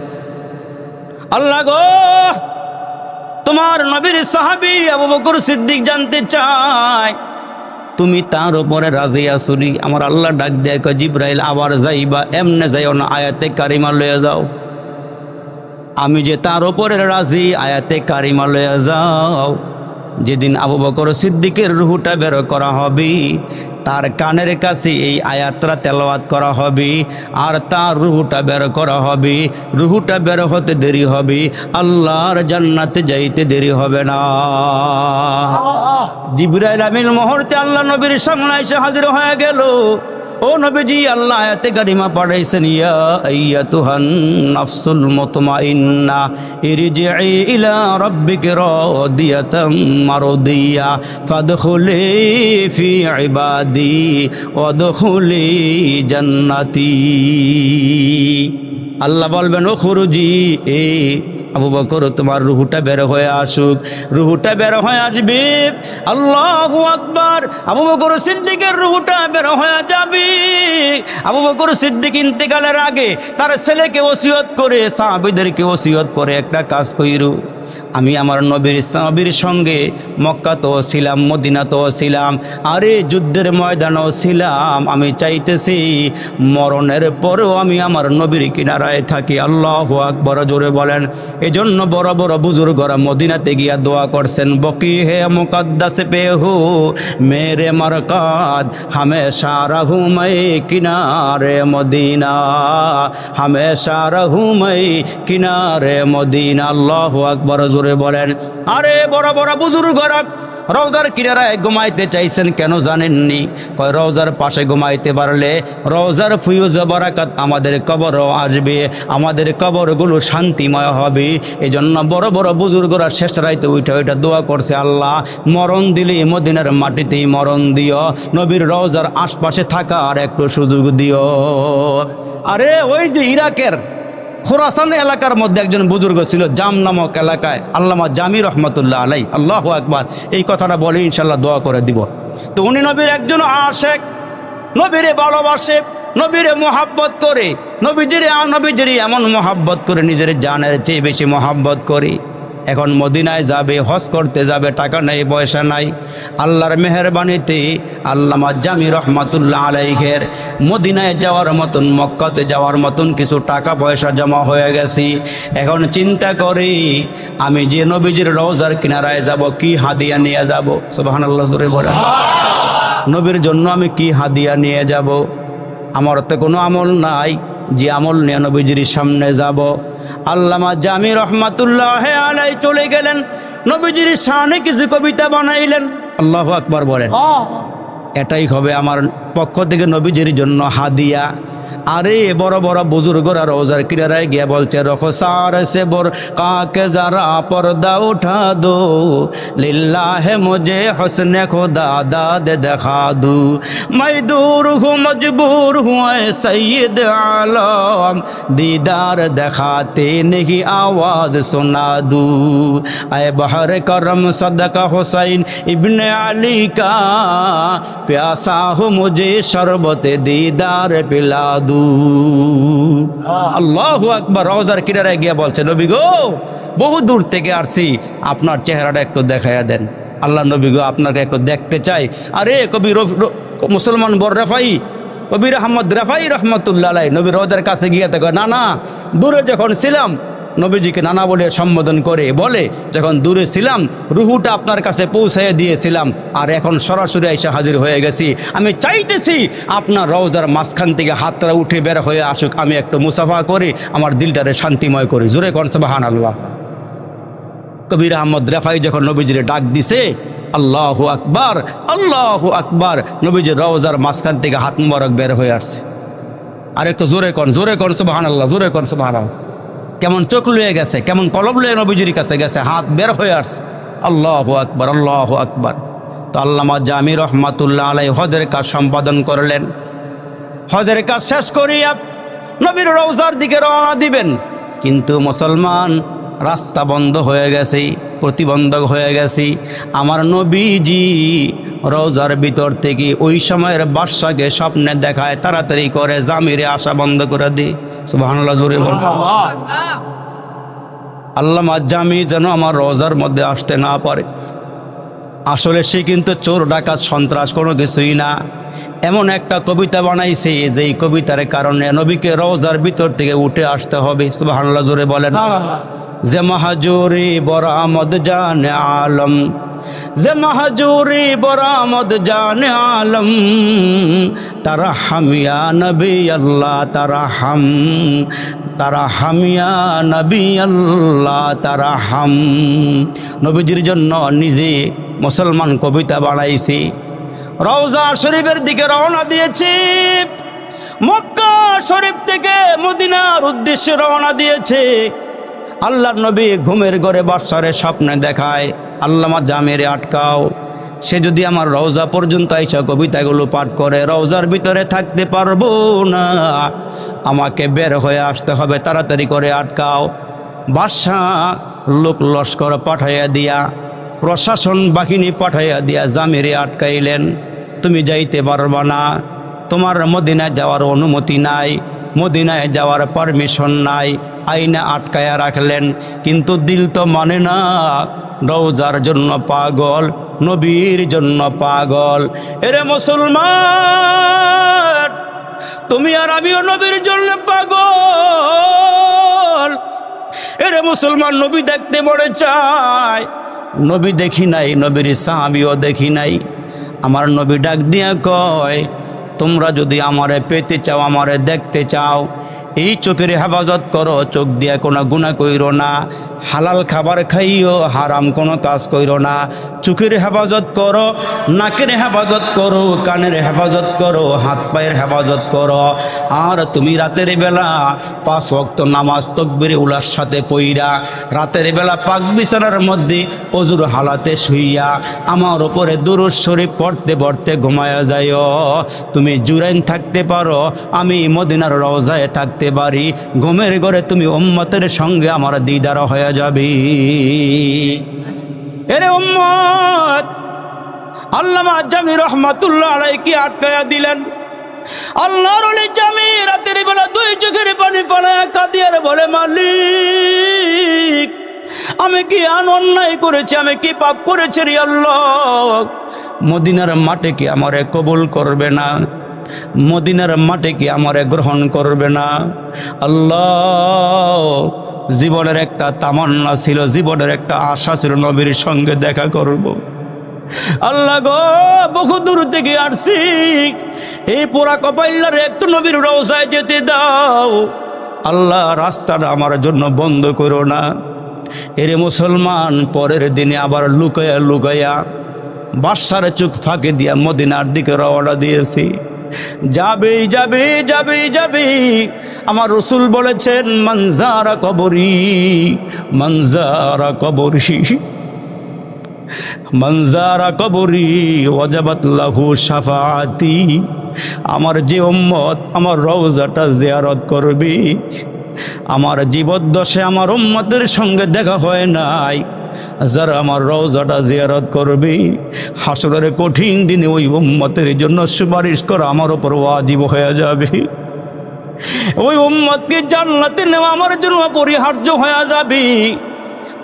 আল্লাহ গো, তোমার নবীর সাহাবী আবু বকর সিদ্দিক জানতে চায় তুমি তার উপরে রাজি আসুনি? আমার আল্লাহ ডাক দেয় কয়, জিবরাইল, আবার যাইবা, এমনে যাইও না, আয়াতে কারিমা লইয়া যাও। আমি যে তার উপরে রাজি, আয়াতে কারিমা লইয়া যাও। যেদিন আবু বকর সিদ্দিকের রুহুটা বের করা হবে, তার কানের কাছে এই আয়াতটা তেলাওয়াত করা হবে, আর তার রুহুটা বের করা হবে। রুহুটা বের হতে দেরি হবে, আল্লাহর জান্নাতে যাইতে দেরি হবে না। জিবরাইল আমিন মুহূর্তে আল্লাহ নবীর সামনে এসে হাজির হয়ে গেল। ও নবীজি আল্লাহ আয়াতে কারিমা পড়াইছেন, ইয়া আইয়াতুহান নাফসুল মুতমাইন্না ইরজিই ইলা রাব্বিকি রাদিয়াতাম মারদিয়া ফাদখুলি ফি ইবাদি ওয়াদখুলি জান্নাতি। আল্লাহ বলবেন, ও খুরুজি, এ আবু বকর তোমার রুহুটা বের হয়ে আসুক। রুহুটা বের হয়ে আসবে, আল্লাহু আকবার, আবু বকর সিদ্দিকের রুহুটা বের হয়ে যাবে। আবু বকর সিদ্দিক ইন্তেকালের আগে তার ছেলেকে ওসিয়ত করে, সাহাবীদেরকে ওসিয়ত করে একটা কাজ কইরু, আমি আমার নবীর সঙ্গে মক্কাতেও ছিলাম, মদিনাতেও ছিলাম, আরে যুদ্ধের ময়দানেও ছিলাম, আমি চাইতেছি মরণের পরেও আমি আমার নবীর কিনারায় থাকি। আল্লাহু আকবার জোরে বলেন। এজন্য বড় বড় বুজুর্গরা মদিনাতে গিয়া দোয়া করছেন, বকি হে মুকদ্দাস পে হো মেরে মারকাদ হামেশা রাহু मैं কিনারে মদিনা, হামেশা রাহু मैं কিনারে মদিনা। আল্লাহু আকবার জোরে বলেন। আরে বড় বড় বুজুর্গরা রওজার কিনারায় ঘুমাইতে চাইছেন, কেন জানেননি? কয় রওজার পাশে ঘুমাইতে পারলে রওজার ফিউজ বারাকাত আমাদের কবরও আসবে, আমাদের কবরগুলো শান্তিময় হবে। এই জন্য বড় বড় বুজুর্গরা শেষ রাইতে ওইটা দোয়া করছে, আল্লাহ মরণ দিলে মদিনার মাটিতেই মরণ দিও, নবীর রওজার আশপাশে থাকার একটু সুযোগ দিও। আরে ওই যে ইরাকের খোরাসান এলাকার মধ্যে একজন বুজুর্গ ছিল, জাম নামক এলাকায়, আল্লামা জামি রহমতুল্লাহ আলাই, আল্লাহু আকবার, এই কথাটা বলে ইনশাল্লাহ দোয়া করে দিব। তো উনি নবীর একজন আশেক, নবীরে ভালোবাসে, নবীরে মোহাব্বত করে, নবীজির এমন মোহাব্বত করে নিজের জানের চেয়ে বেশি মোহাব্বত করি। এখন মদিনায় যাবে, হজ করতে যাবে, টাকা নেই, পয়সা নাই। আল্লাহর মেহেরবানিতে আল্লামা জামি রহমাতুল্লাহ আলাইহের মদিনায় যাওয়ার মতন, মক্কাতে যাওয়ার মতন কিছু টাকা পয়সা জমা হয়ে গেছি। এখন চিন্তা করি, আমি যে নবীজির রওজার কিনারায় যাব, কি হাদিয়া নিয়ে যাব? সুবহানাল্লাহ জোরে বলে। নবীর জন্য আমি কি হাদিয়া নিয়ে যাব? আমার তো কোনো আমল নাই যে আমল নিয়ে নবীজির সামনে যাব। আল্লামা জামি রহমাতুল্লাহ আলাই চলে গেলেন, নবীজির শানে কিছু কবিতা বানাইলেন। আল্লাহু আকবার বলেন। এটাই হবে আমার পক্ষ থেকে নবীজির জন্য হাদিয়া। আরে বড় বড় বুজুর্গরা রওজার কিনারায় গিয়ে বলছে, রখসার সে বোর কাকে যারা পর্দা উঠা দো, লিল্লাহে মুঝে হসনে খুদা দাদ দেখা দু, मैं दूर हूँ मजबूर हूँ सैयद आलम, दीदार दिखाते नहीं आवाज सुना दू, ऐ बहर करम सदका हुसैन इब्ने अली का, प्यासा हो मुझे शरबत दीदार पिला दू। আল্লাহু আকবার। রওজার কিনারায় গিয়ে বলছে, নবী গো, বহু দূর থেকে আসছি, আপনার চেহারাটা একটু দেখাইয়া দেন। আল্লাহ নবী গো, আপনাকে একটু দেখতে চাই। আরে কবি মুসলমান বর রেফাই, কবির আহমদ রেফাই রহমতুল্লাহ আলাই নবী রওজার কাছে গিয়ে থাকে, না না, দূরে যখন ছিলাম নবীজিকে নানা বলে সম্বোধন করে বলে, যখন দূরে ছিলাম রুহুটা আপনার কাছে পৌঁছাইয়া দিয়েছিলাম, আর এখন সরাসরি এসে হাজির হয়ে গেছি। আমি চাইতেছি আপনার রওজার মাঝখান থেকে হাতটা উঠে বের হয়ে আসুক, আমি একটু মুসাফা করি, আমার দিলটারে শান্তিময় করি। জোরে কোন সুবহানাল্লাহ। কবির আহমদ রেফাই যখন নবীজিরে ডাক দিছে, আল্লাহু আকবার, আল্লাহু আকবার, নবীজির রওজার মাঝখান থেকে হাত মুবারক বের হয়ে আসছে। আর একটু জোরে কোন সুবহানাল্লাহ, জোরে কোন সুবহানাল্লাহ। কেমন চোখ লুয়ে গেছে, কেমন কলব লুয়ে নবীজির কাছে গেছে, হাত বের হয়ে আসছে। আল্লাহু আকবার, আল্লাহু আকবার। তো আল্লামা জামি রহমাতুল্লাহ আলাই হজের কাজ সম্পাদন করলেন। হজের কাজ শেষ করিয়া নবীর রওজার দিকে রওনা দিবেন, কিন্তু মুসলমান রাস্তা বন্ধ হয়ে গেছে, প্রতিবন্ধক হয়ে গেছে। আমার নবীজি রওজার ভিতর থেকে ওই সময়ের বাদশাকে স্বপ্নে দেখায়, তাড়াতাড়ি করে জামিরে আসা বন্ধ করে দি। সুবহানাল্লাহ জোরে বল। আল্লামা জামি যেন আমার রওজার মধ্যে আসতে না পারে। আসলে সে কিন্তু চোর ডাকাত সন্ত্রাস কোনো কিছুই না, এমন একটা কবিতা বানাইছে যেই কবিতার কারণে নবীকে রওজার ভিতর থেকে উঠে আসতে হবে। সুবহানাল্লাহ জোরে বলেন। যে মাহজুরি বরামদ জানে আলম, যে মাহজুরি বরামদ জানে আলম, তারাহম ইয়া নবী আল্লাহ তারাহম, তারাহম ইয়া নবী আল্লাহ তারাহম। নবীজির জন্য নিজে মুসলমান কবিতা বানাইছি। রওজা শরীফের দিকে রওনা দিয়েছি। মক্কা শরীফ থেকে মদিনার উদ্দেশ্যে রওনা দিয়েছে। আল্লাহর নবী ঘুমের ঘরে বাদশারে স্বপ্নে দেখায়, আল্লামা জামিরে আটকাও, সে যদি আমার রওজা পর্যন্ত আইসা কবিতাগুলো পাঠ করে রওজার ভিতরে থাকতে পারবো না, আমাকে বের হয়ে আসতে হবে, তাড়াতাড়ি করে আটকাও। বাদশাহ লোক লস্কর পাঠাইয়া দিয়া, প্রশাসন বাহিনী পাঠাইয়া দিয়া জামিরে আটকাইলেন। তুমি যাইতে পারবা না, তোমার মদিনায় যাওয়ার অনুমতি নাই, মদিনায় যাওয়ার পারমিশন নাই, আইনা আটকায়া রাখলেন। কিন্তু দিল তো মানে না, রওজার জন্য পাগল, নবীর জন্য পাগল। এরে মুসলমান, তুমি আর আমিও নবীর জন্য পাগল। এরে মুসলমান, নবী দেখতে মনে চায়, নবী দেখি নাই, নবীর সাহাবীও দেখি নাই। আমার নবী ডাক দিয়া কয়, তোমরা যদি আমারে পেতে চাও, আমারে দেখতে চাও, এই চোখের হেফাজত করো, চোখ দিয়া কোনো গুনাহ কইরো না, হালাল খাবার খাইও, হারাম কোনো কাজ কইরো না। চোখের হেফাজত করো, নাকের হেফাজত করো, কানের হেফাজত করো, হাত পায়ের হেফাজত করো। আর তুমি রাতের বেলা 5 ওয়াক্ত নামাজ তাকবীর উলার সাথে পইরা রাতের বেলা পাক বিছানার মধ্যে অজুর হালাতে শুইয়া আমার উপরে দুরূদ শরীফ পড়তে পড়তে ঘুমায়া যাইও। তুমি জুরাইন থাকতে পারো, আমি মদিনার রওজায় থাকতে পারি। ঘুমের ঘরে তুমি উম্মতের সঙ্গে আমার দিদার হয়ে যাবে। এরে উম্মত, আল্লামা জামি রহমাতুল্লাহ আলাইহি আটকায়া দিলেন। আল্লাহর ওলি জামি রাতের বেলা 2 চোখের পানি ফেলায়া কাঁদিয়ার বলে, মালিক, আমি কি অন্যায় করেছি, আমি কি পাপ করেছি রে আল্লাহ? মদিনার মাঠে কি আমারে কবুল করবে না? মদিনার মাঠে কি আমারে গ্রহণ করবে না? আল্লাহ, জীবনের একটা তামান্না ছিল, জীবনের একটা আশা ছিল নবীর সঙ্গে দেখা করব। আল্লাহ গো, বহু দূর থেকে আসছি, এই পোড়া কপাইল্লার একটু নবীর রওজায় যেতে দাও। আল্লাহ, রাস্তাটা আমার জন্য বন্ধ করো না। এরে মুসলমান, পরের দিনে আবার লুকায়া লুকায়া বাদশার চোখ ফাঁকে দিয়া মদিনার দিকে রওনা দিয়েছি। যাবে যাবে যাবে যাবে, আমার রাসূল বলেছেন, মানজারা কবরি, মানজারা কবরি, মানজারা কবরি ওয়াজাবাত লাহু শাফাআতি। আমার যে উম্মত আমার রওজাটা জিয়ারত করবে, আমার জীবদ্দশে আমার উম্মতের সঙ্গে দেখা হয় নাই, যারা আমার রওজাটা জিয়ারত করবে, হাসরের কঠিন দিনে ওই উম্মতের জন্য সুপারিশ করা আমার উপর ওয়াজিব হয়ে যাবে। ওই উম্মতকে জান্নাতে নেওয়া আমার জন্য পরিহার্য হয়ে যাবে।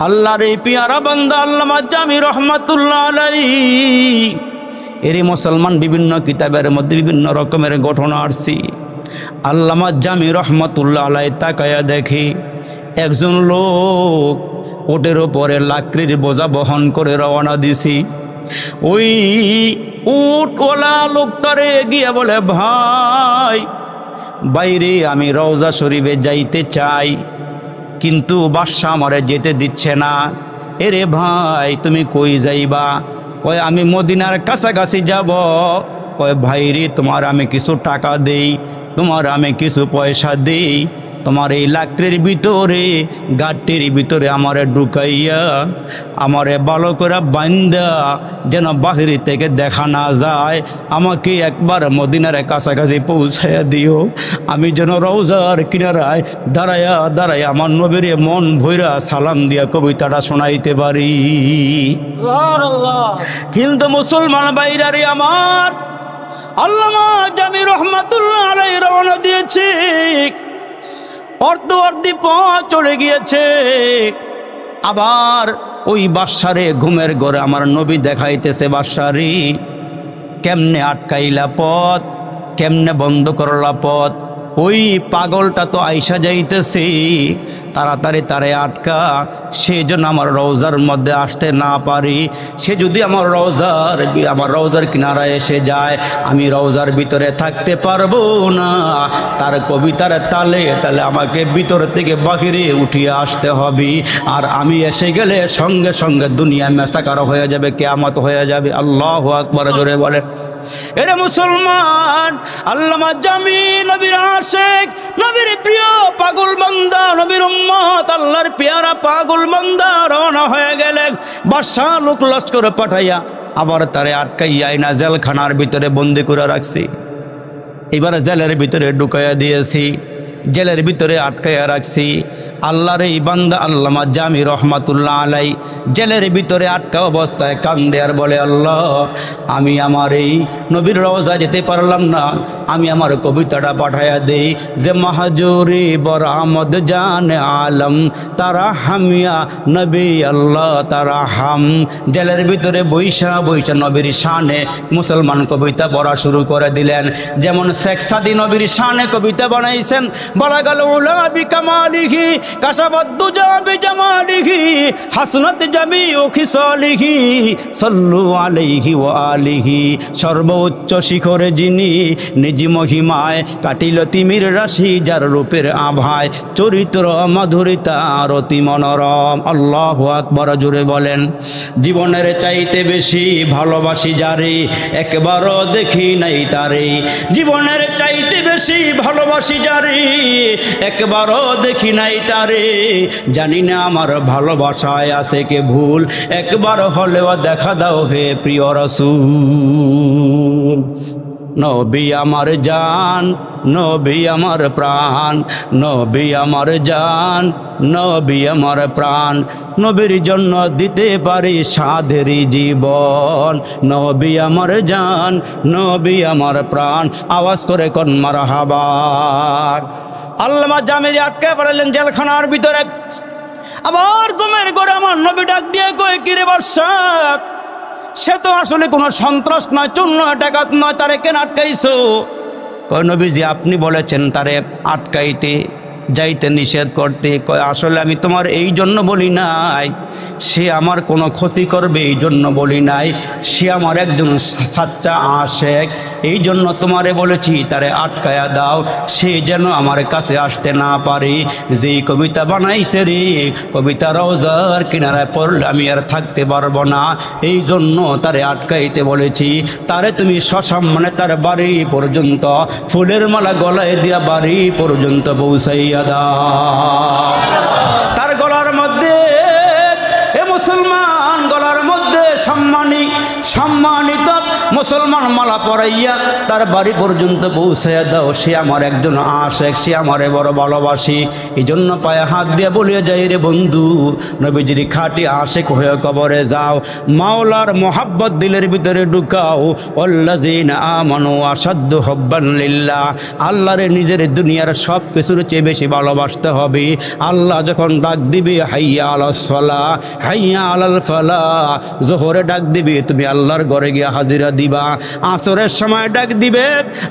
আল্লাহর এই পিয়ারা বান্দা আল্লামা জামি রহমাতুল্লাহ আলাইহি, এরই মুসলমান বিভিন্ন কিতাবের মধ্যে বিভিন্ন রকমের ঘটনা আসছে। আল্লামা জামি রহমাতুল্লাহ আলাইহি তাকায়া দেখি একজন লোক ওটের ওপরে লাকড়ির বোঝা বহন করে রওনা দিছি। ওই উটওয়ালা লোকটারে গিয়ে বলে, ভাই বাইরে আমি রওজা শরীফে যাইতে চাই, কিন্তু বাদশা আমারে যেতে দিচ্ছে না। এরে ভাই, তুমি কই যাইবা? কয়, আমি মদিনার কাছাকাছি যাব। কয়, ভাইরে, তোমার আমি কিছু টাকা দেই, তোমার আমি কিছু পয়সা দেই, তোমার এই লাকড়ির ভিতরে গাঠটির ভিতরে আমারে ঢুকাইয়া আমারে ভালো করে বান্ধা, যেন বাহির থেকে দেখা না যায়, আমাকে একবার মদিনার কাছাকাছি পৌঁছাইয়া দিও। আমি যেন রওজার কিনারায় দাঁড়াইয়া দাঁড়াইয়া আমার নবীর মন ভৈরা সালাম দিয়া কবিতাটা শোনাইতে পারি। কিন্তু মুসলমান ভাইরারে আমার, আল্লামা জামি রহমাতুল্লাহ আলাইহি রওনা দিয়েছে, অর্ধি পথ চলে গিয়েছে। আবার ওই বাদশারে ঘুমের ঘরে আমার নবী দেখাইতেছে, বাদশারি কেমনে আটকাইলা পথ, কেমনে বন্ধ করলা পথ? ওই পাগলটা তো আইসা যাইতেছে, তাড়াতাড়ি তারে আটকা, সে যেন আমার রওজার মধ্যে আসতে না পারি। সে যদি আমার রওজার কিনারায় এসে যায়, আমি রওজার ভিতরে থাকতে পারবো না। তার কবিতার তালে তালে আমাকে ভিতর থেকে বাহিরে উঠিয়ে আসতে হবে, আর আমি এসে গেলে সঙ্গে সঙ্গে দুনিয়া মেসাকার হয়ে যাবে, কিয়ামত হয়ে যাবে। আল্লাহু আকবার জোরে বলে। এরে মুসলমান, আল্লামা জামি নবীর আশিক, নবীর প্রিয় পাগল বান্দা, নবীর উম্মত, আল্লাহর পেয়ারা পাগল বান্দা রওনা হয়ে গেলেন। বাদশাহ লোক লস্কর পাঠাইয়া আবার তারে আটকাইয়া আইনা জেলখানার ভিতরে বন্দি করে রাখছি। এবার জেলের ভিতরে ঢুকাইয়া দিয়েছি, জেলের ভিতরে আটকাইয়া রাখছি। আল্লাহর এই বান্দা আল্লামা জামি রহমাতুল্লাহ আলাই জেলের ভিতরে আটকা অবস্থায় কান্দে আর বলে, আল্লাহ, আমি আমার এই নবীর রওজা যেতে পারলাম না, আমি আমার কবিতাটা পাঠাইয়া দেই যে মাহজুরি বরামদ জান আলম তারা হামিয়া নবী আল্লাহ তারা হাম। জেলের ভিতরে বৈশা বৈশা নবীর শানে মুসলমান কবিতা পড়া শুরু করে দিলেন। যেমন শেখ সাদি নবীর শানে কবিতা বানাইছেন, বলা গেল উলা বিকামালিহি কাশাবাদ্দুজা বিজামালিহি হাসনাত জামিউ খিসালিহি সাল্লু আলাইহি ওয়া আলিহি। সর্বোচ্চ শিখরে যিনি নিজ মহিমায় কাটিল তিমির রাশি, যার রূপের আভায় চরিত্র মাধুরিতা অতি মনোরম। আল্লাহু আকবার, জোরে বলেন। জীবনের চাইতে বেশি ভালোবাসি যারে, একবারও দেখি নাই তারে। জীবনের চাইতে বেশি ভালোবাসি যারে, একবারও দেখি নাই তারে। জানি না আমার ভালোবাসায় আছে কে ভুল, একবার হলেও দেখা দাও হে প্রিয় রাসূল। নবী আমার জান, নবী আমার প্রাণ, নবী আমার জান, নবী আমার প্রাণ। নবীর জন্য দিতে পারি সাধেরি জীবন। নবী আমার জান, নবী আমার প্রাণ। আওয়াজ করে কোন মারহাবা। আল্লামা জামিরি আটকে পড়লেন জেলখানার ভিতরে। আবার ঘুমের ঘরে আমার নবী ডাক দিয়ে কয়, কিরে বাদশাহ, সে তো আসলে কোনো সন্ত্রাস নয়, চোর নয়, ডাকাত নয়, তারে কেন আটকাইছো? কয়, নবীজি আপনি বলেছেন তারে আটকাইতে, যাইতে নিষেধ করতে। কয়, আসলে আমি তোমার এই জন্য বলি নাই সে আমার কোনো ক্ষতি করবে, এই জন্য বলি নাই। সে আমার একজন সাচ্চা আশেক, এই জন্য তোমারে বলেছি তারে আটকায়া দাও, সে যেন আমার কাছে আসতে না পারে। যেই কবিতা বানাইছে রে, কবিতা রওজার কিনারায় পড়লে আমি আর থাকতে পারবো না, এই জন্য তারে আটকাইতে বলেছি। তারে তুমি সসম্মানে তার বাড়ি পর্যন্ত ফুলের মালা গলায় দিয়া বাড়ি পর্যন্ত পৌঁছাইয়া দাও। তার গলার মধ্যে, এ মুসলমান, গলার মধ্যে সম্মানিত মুসলমান মালা পরাইয়া তার বাড়ি পর্যন্ত পৌঁছাইয়া দাও। সে আমার একজন আশেক, সে আমারে বড় ভালোবাসি। এই জন্য পায়ে হাত দিয়ে বলিয়া যাই, রে বন্ধু, নবীজির খাঁটি আশেক হয়ে কবরে যাও, মাওলার মোহাব্বত দিলের ভিতরে ঢুকাও। আল্লাযীনা আমানু আশাদ্দু হুব্বান লিল্লাহ। আল্লাহরে নিজের দুনিয়ার সব কিছুর চেয়ে বেশি ভালোবাসতে হবে। আল্লাহ যখন ডাক দিবে হাইয়া আলাস সালাহ, হাইয়া আলাল ফালাহ, জোহরে ডাক দিবে, তুমি আল্লাহর ঘরে গিয়ে হাজিরা দিবা। আসরের সময় ডাক দিবে,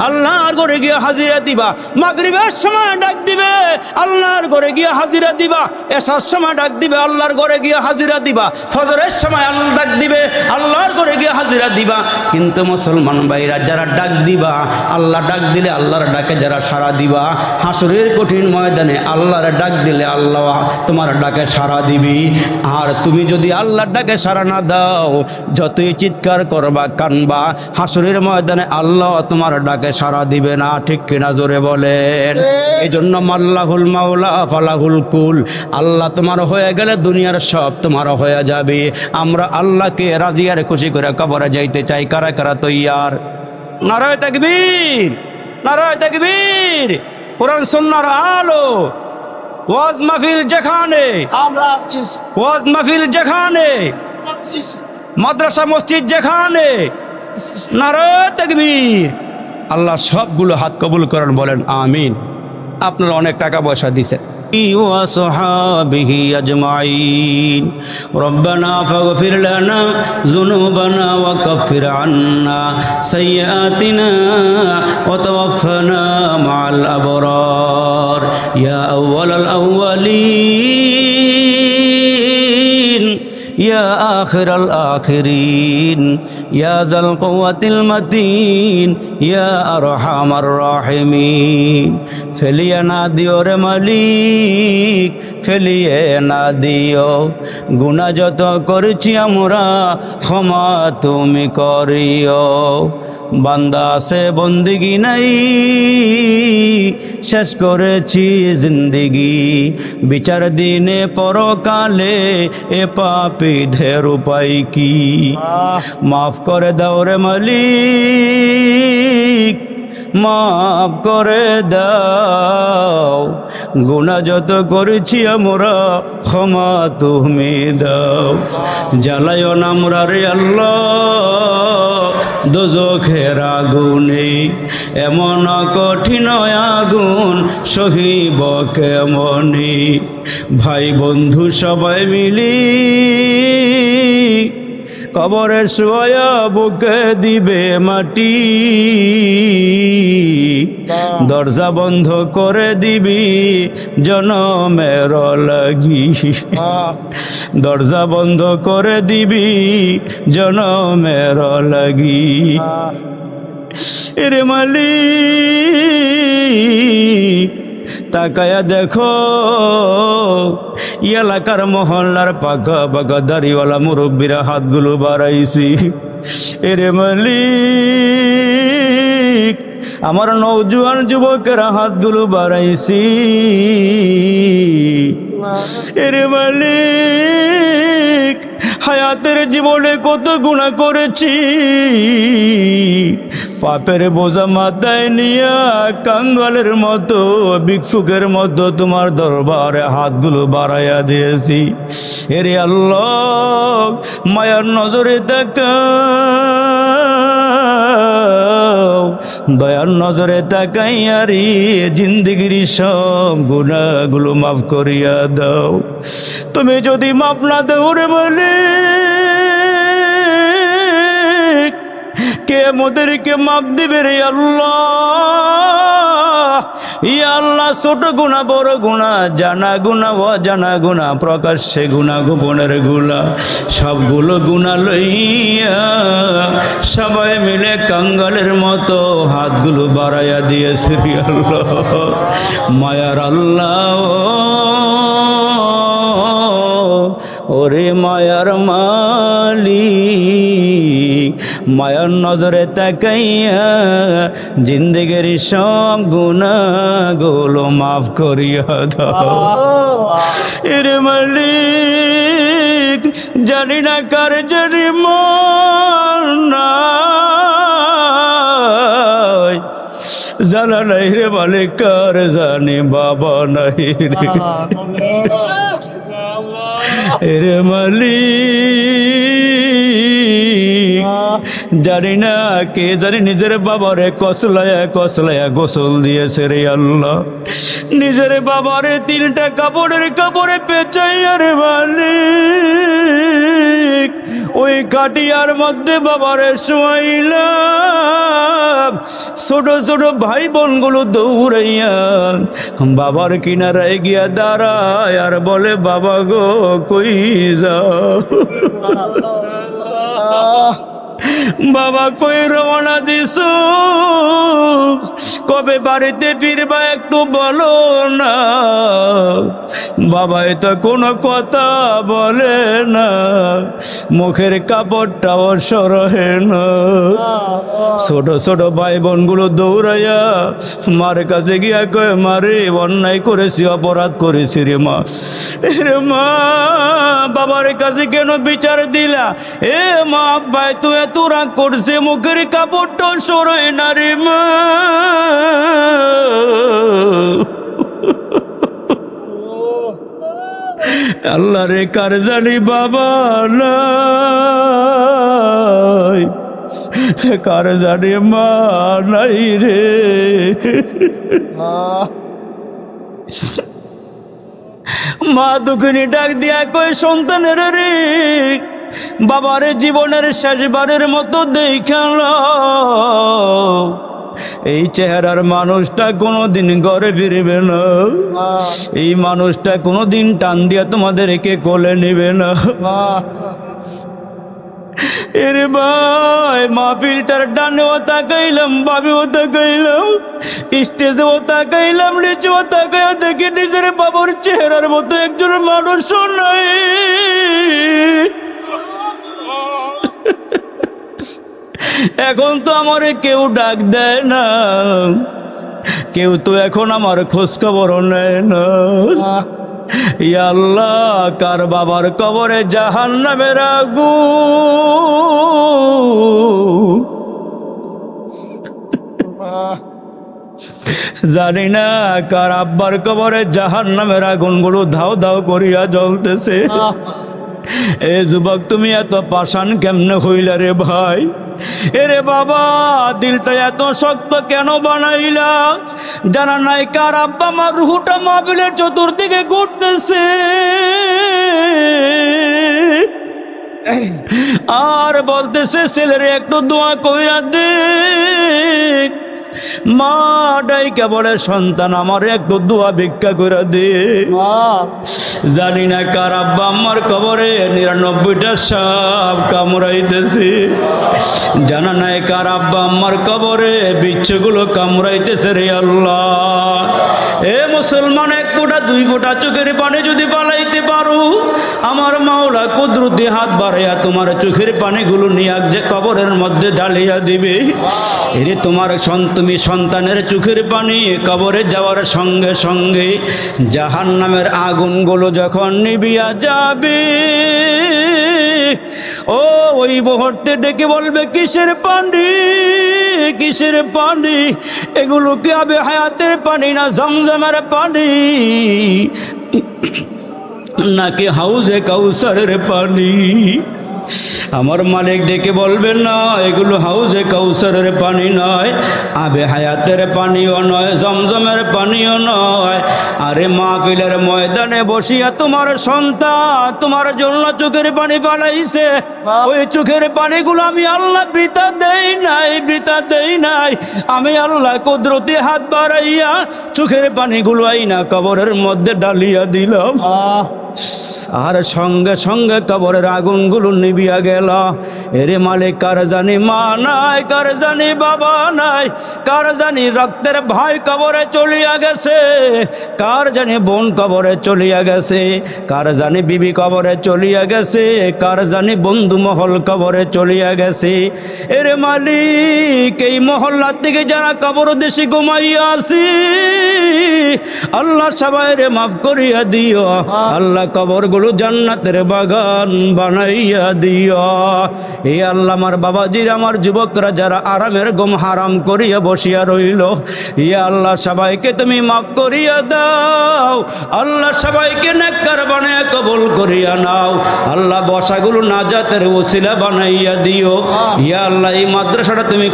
আল্লাহর ঘরে গিয়ে হাজিরা দিবা। মাগরিবের সময় ডাক দিবে, আল্লাহর ঘরে গিয়ে হাজিরা দিবা। এশার সময় ডাক দিবে, আল্লাহর ঘরে গিয়ে হাজিরা দিবা। ফজরের সময় আল্লাহ ডাক দিবে, আল্লাহর ঘরে গিয়ে হাজিরা দিবা। কিন্তু মুসলমান ভাইরা, যারা ডাক দিবা, আল্লাহ ডাক দিলে আল্লাহর ডাকে যারা সাড়া দিবা, হাসরের কঠিন ময়দানে আল্লাহর ডাক দিলে আল্লাহ তোমার ডাকে সাড়া দিবি। আর তুমি যদি আল্লাহর ডাকে সাড়া না দাও, যতই চিৎকার করবা, কানবা, হাসরের ময়দানে আল্লাহ তোমার ডাকে সাড়া দিবে না। ঠিক কিনা, জোরে বলেন। এই জন্য মাল্লাহুল মাওলা ফালাহুল কুল। আল্লাহ তোমার হয়ে গেলে দুনিয়ার সব তোমার হয়ে যাবে। আমরা আল্লাহকে রাজি আর খুশি করে কবরে যাইতে চাই। কারা কারা তৈয়ার? নারায়ে তাকবীর, নারায়ে তাকবীর। কোরআন সুন্নাহর আলো। ওয়াজ মাহফিল যেখানে, ওয়াজ মাহফিল যেখানে, মাদ্রাসা মসজিদ যেখানে, নারায়ে তাকবীর। আল্লাহ সবগুলো হাত কবুল করেন, বলেন আমিন। আপনারা অনেক টাকা পয়সা দিছেন। وصحابه أجمعين ربنا فاغفر لنا ذنوبنا وكفر عنا سيئاتنا وتوفنا مع الأبرار يا أول الأولين يا আখিরাল আখিরিন ইয়া যাল কুওয়াতিল মাতিন ইয়া আরহামার রাহিমিন। ফেলিয়ে না দিও রে মালিক, ফেলিয়ে না দিও, গুনাহ যত করেছি আমরা ক্ষমা তুমি করিও। বান্দা আছে বন্দিগি নাই, শেষ করেছি জিন্দিগি, বিচার দিনে পরকালে এ পাপীদের উপায় কি? মাফ করে দাও রে মালিক, মাফ করে দাও, গুনাহ যত করেছি আমরা ক্ষমা তুমি দাও। জ্বালায়ও না আমরা রে আল্লাহ দোজখের আগুনে, এমন কঠিন আগুন সহিব কেমনে? ভাই বন্ধু সবাই মিলি কবরে শুয়া বুকে দিবে মাটি, দরজা বন্ধ করে দিবি জনমের লাগি, দরজা বন্ধ করে দিবি জনমের লাগি। এরে মালিক তাকায়া দেখো এলাকার মহল্লার পাকা পাকা দাড়িওয়ালা মুরব্বীরা হাতগুলো বাড়াইছি। এরে মালিক আমার নওজোয়ান যুবকেরা হাতগুলো বাড়াইছি। এরে মালিক হায়াতের জীবনে কত গুনাহ করেছি, পাপের বোঝা মাথায় নিয়া কাঙ্গালের মতো ভিক্ষুকের মতো তোমার দরবারে হাতগুলো বাড়াইয়া দিয়েছি। এরে আল্লাহ মায়ার নজরে তাকাও, দয়ার নজরে তাকাইয়া রে জিন্দেগির সব গুনাহগুলো মাফ করিয়া দাও। তুমি যদি মাফ না দাও রে মালিক, কে মোদেরকে মাফ দিবে রে আল্লাহ? ইয়া আল্লাহ ছোট গুনাহ বড় গুনাহ, জানা গুনাহ অজানা গুনাহ, প্রকাশ্যে গুনাহ গোপনের গুনাহ, সবগুলো গুনাহ লইয়া সবাই মিলে কাঙ্গালের মতো হাতগুলো বাড়াইয়া দিয়েছে রে আল্লাহ। মায়ার আল্লাহ ওরে মায়ার মালিক, মায়ার নজরে তাকাইয়া জিন্দেগির সব গুনাহগুলো মাফ করিয়া দাও। এরে মালিক জানি না কার জানি মন নাই, জানা নাই রে মালিক কার জানি বাবা নাই রে। এরে মালিক জানি না কে জানি নিজের বাবারে কসলায়া কসলায়া গোসল দিয়েছে রে আল্লাহ, নিজের বাবারে 3টা কাপড়ে পেঁচাইয়া রে মালিক ওই কাটিয়ার মধ্যে বাবারে শোয়াইলাম। ছোট ছোট ভাই বোনগুলো দৌড়াইয়া বাবার কিনারায় গিয়া দাঁড়ায় আর বলে বাবা গো কই যাও, বাবা কই রওনা দিছো, কবে বাড়িতে ফিরবা একটু বলো না। বাবা এটা কোনো কথা বলে না, মুখের কাপড়টাও সরহে না। ছোট ছোট ভাই বোনগুলো দৌড়াইয়া মার কাছে গিয়া কয় মারে অন্যায় করেছি, অপরাধ করেছি রে মা। রে মা বাবার কাছে কেন বিচার দিলা? এ মা ভাই তুই এত রাগ করছে, মুখের কাপড়টাও সরয় না রে মা। আল্লাহ রে কার জানি বাবা নাই, কার জানি মা নাই রে। মা দুঃখিনী ডাক দিয়া কই সন্তানের রে বাবারে জীবনের শেষবারের মতো দেখাল, এই চেহারার মানুষটা কোনোদিন ঘরে ফিরবে না, এই মানুষটা কোনোদিন টান দিয়া তোমাদেরকে কোলে নেবে না। এরে ভাই মাহফিলটার ডানেও তাকাইলাম, বামেও তাকাইলাম, স্টেজেও তাকাইলাম, নিচেও তাকাইয়া দেখি নিজের বাবার চেহারার মতো একজন মানুষও নাই। এখন তো আমারে কেউ ডাক দেয় না, কেউ তো এখন আমার খোঁজ খবরও নেয় না। ইয়া আল্লাহ, কার বাবার কবরে জাহান্নামের আগুন, জানি না কার আব্বার কবরে জাহান্নামের আগুনগুলো ধাও ধাও করিয়া জ্বলতেছে। এ যুবক, তুমি এত পাষাণ কেমনে হইলা রে ভাই? এরে বাবা, দিলটা এত শক্ত কেন বানাইলা? জানা নাই কার আব্বা আমার রুহুটা মাহফিলের চতুর্দিকে ঘুরতেছে, আর বলতেছে ছেলেরে একটু দোয়া কইরা দে। মা ডাইকা বলে, সন্তান আমার একটু দোয়া ভিক্ষা করে দে। জানি না কার আব্বা আমার কবরে 99টা সাপ কামড়াইতেছে, জানা নাই কার আব্বা আমার কবরে বিচ্ছুগুলো কামড়াইতেছে রে আল্লাহ। এ মুসলমান, 1 ফোঁটা 2 ফোঁটা চোখের পানি যদি পালাইতে পারো, আমার মাওলা কুদরতি হাত বাড়াইয়া তোমার চোখের পানিগুলো নিয়ে যে কবরের মধ্যে ঢালিয়া দিবে। এরে তোমার তুমি সন্তানের চোখের পানি কবরে যাওয়ার সঙ্গে সঙ্গে জাহান্নামের আগুনগুলো যখন নিভিয়া যাবে, ও ওই মুহূর্তে ডেকে বলবে, কিসের পানি, কিসের পানি? এগুলো কি আবে হায়াতের পানি, না জমজমের পানি, নাকি হাউজে কাউসারের পানি? আমার মালিক ডেকে বলবেন, না, এগুলো হাউজে কাউসারের পানি নয়, আবে হায়াতের পানিও নয়, জমজমের পানিও নয়। আরে মাহফিলের ময়দানে বসিয়া তোমার সন্তান তোমার জন্য চোখের পানি পালাইছে, ওই চোখের পানিগুলো আমি আল্লাহ বৃথা দেই নাই, বৃথা দেই নাই। আমি আল্লাহ কুদরতি হাত বাড়াইয়া চোখের পানিগুলো আইনা কবরের মধ্যে ডালিয়া দিলাম, আর সঙ্গে সঙ্গে কবরের আগুনগুলো নিভিয়া গেল। এরে মালিক, কার জানি মা নাই, কার জানি বাবা নাই, কার জানি রক্তের ভাই কবরে চলিয়া গেছে, কার জানি বোন কবরে চলিয়া গেছে, কার জানি বিবি কবরে চলিয়া গেছে, কার জানি বন্ধু মহল কবরে চলিয়া গেছে। এরে মালিক, এই মহল্লার থেকে যারা কবর দেশে ঘুমাইয়া আছি, আল্লাহ সবাই রে মাফ করিয়া দিও। আল্লাহ কবরগুলো জান্নাতের বাগান বানাইয়া দিও। এ আল্লাহ, আমার বাবাজির, আমার যুবকরা যারা আরামের ঘুম হারাম করিয়া বসিয়া রইল, ইয়া আল্লাহ সবাইকে তুমি মাফ করিয়া দাও। আল্লাহ সবাইকে নেককার বানাইয়া কবুল করিয়া নাও। আল্লাহ বসাগুলো নাজাতের ওসিলা বানাইয়া দিও। ইয়া আল্লাহ, এই মাদ্রাসাটা তুমি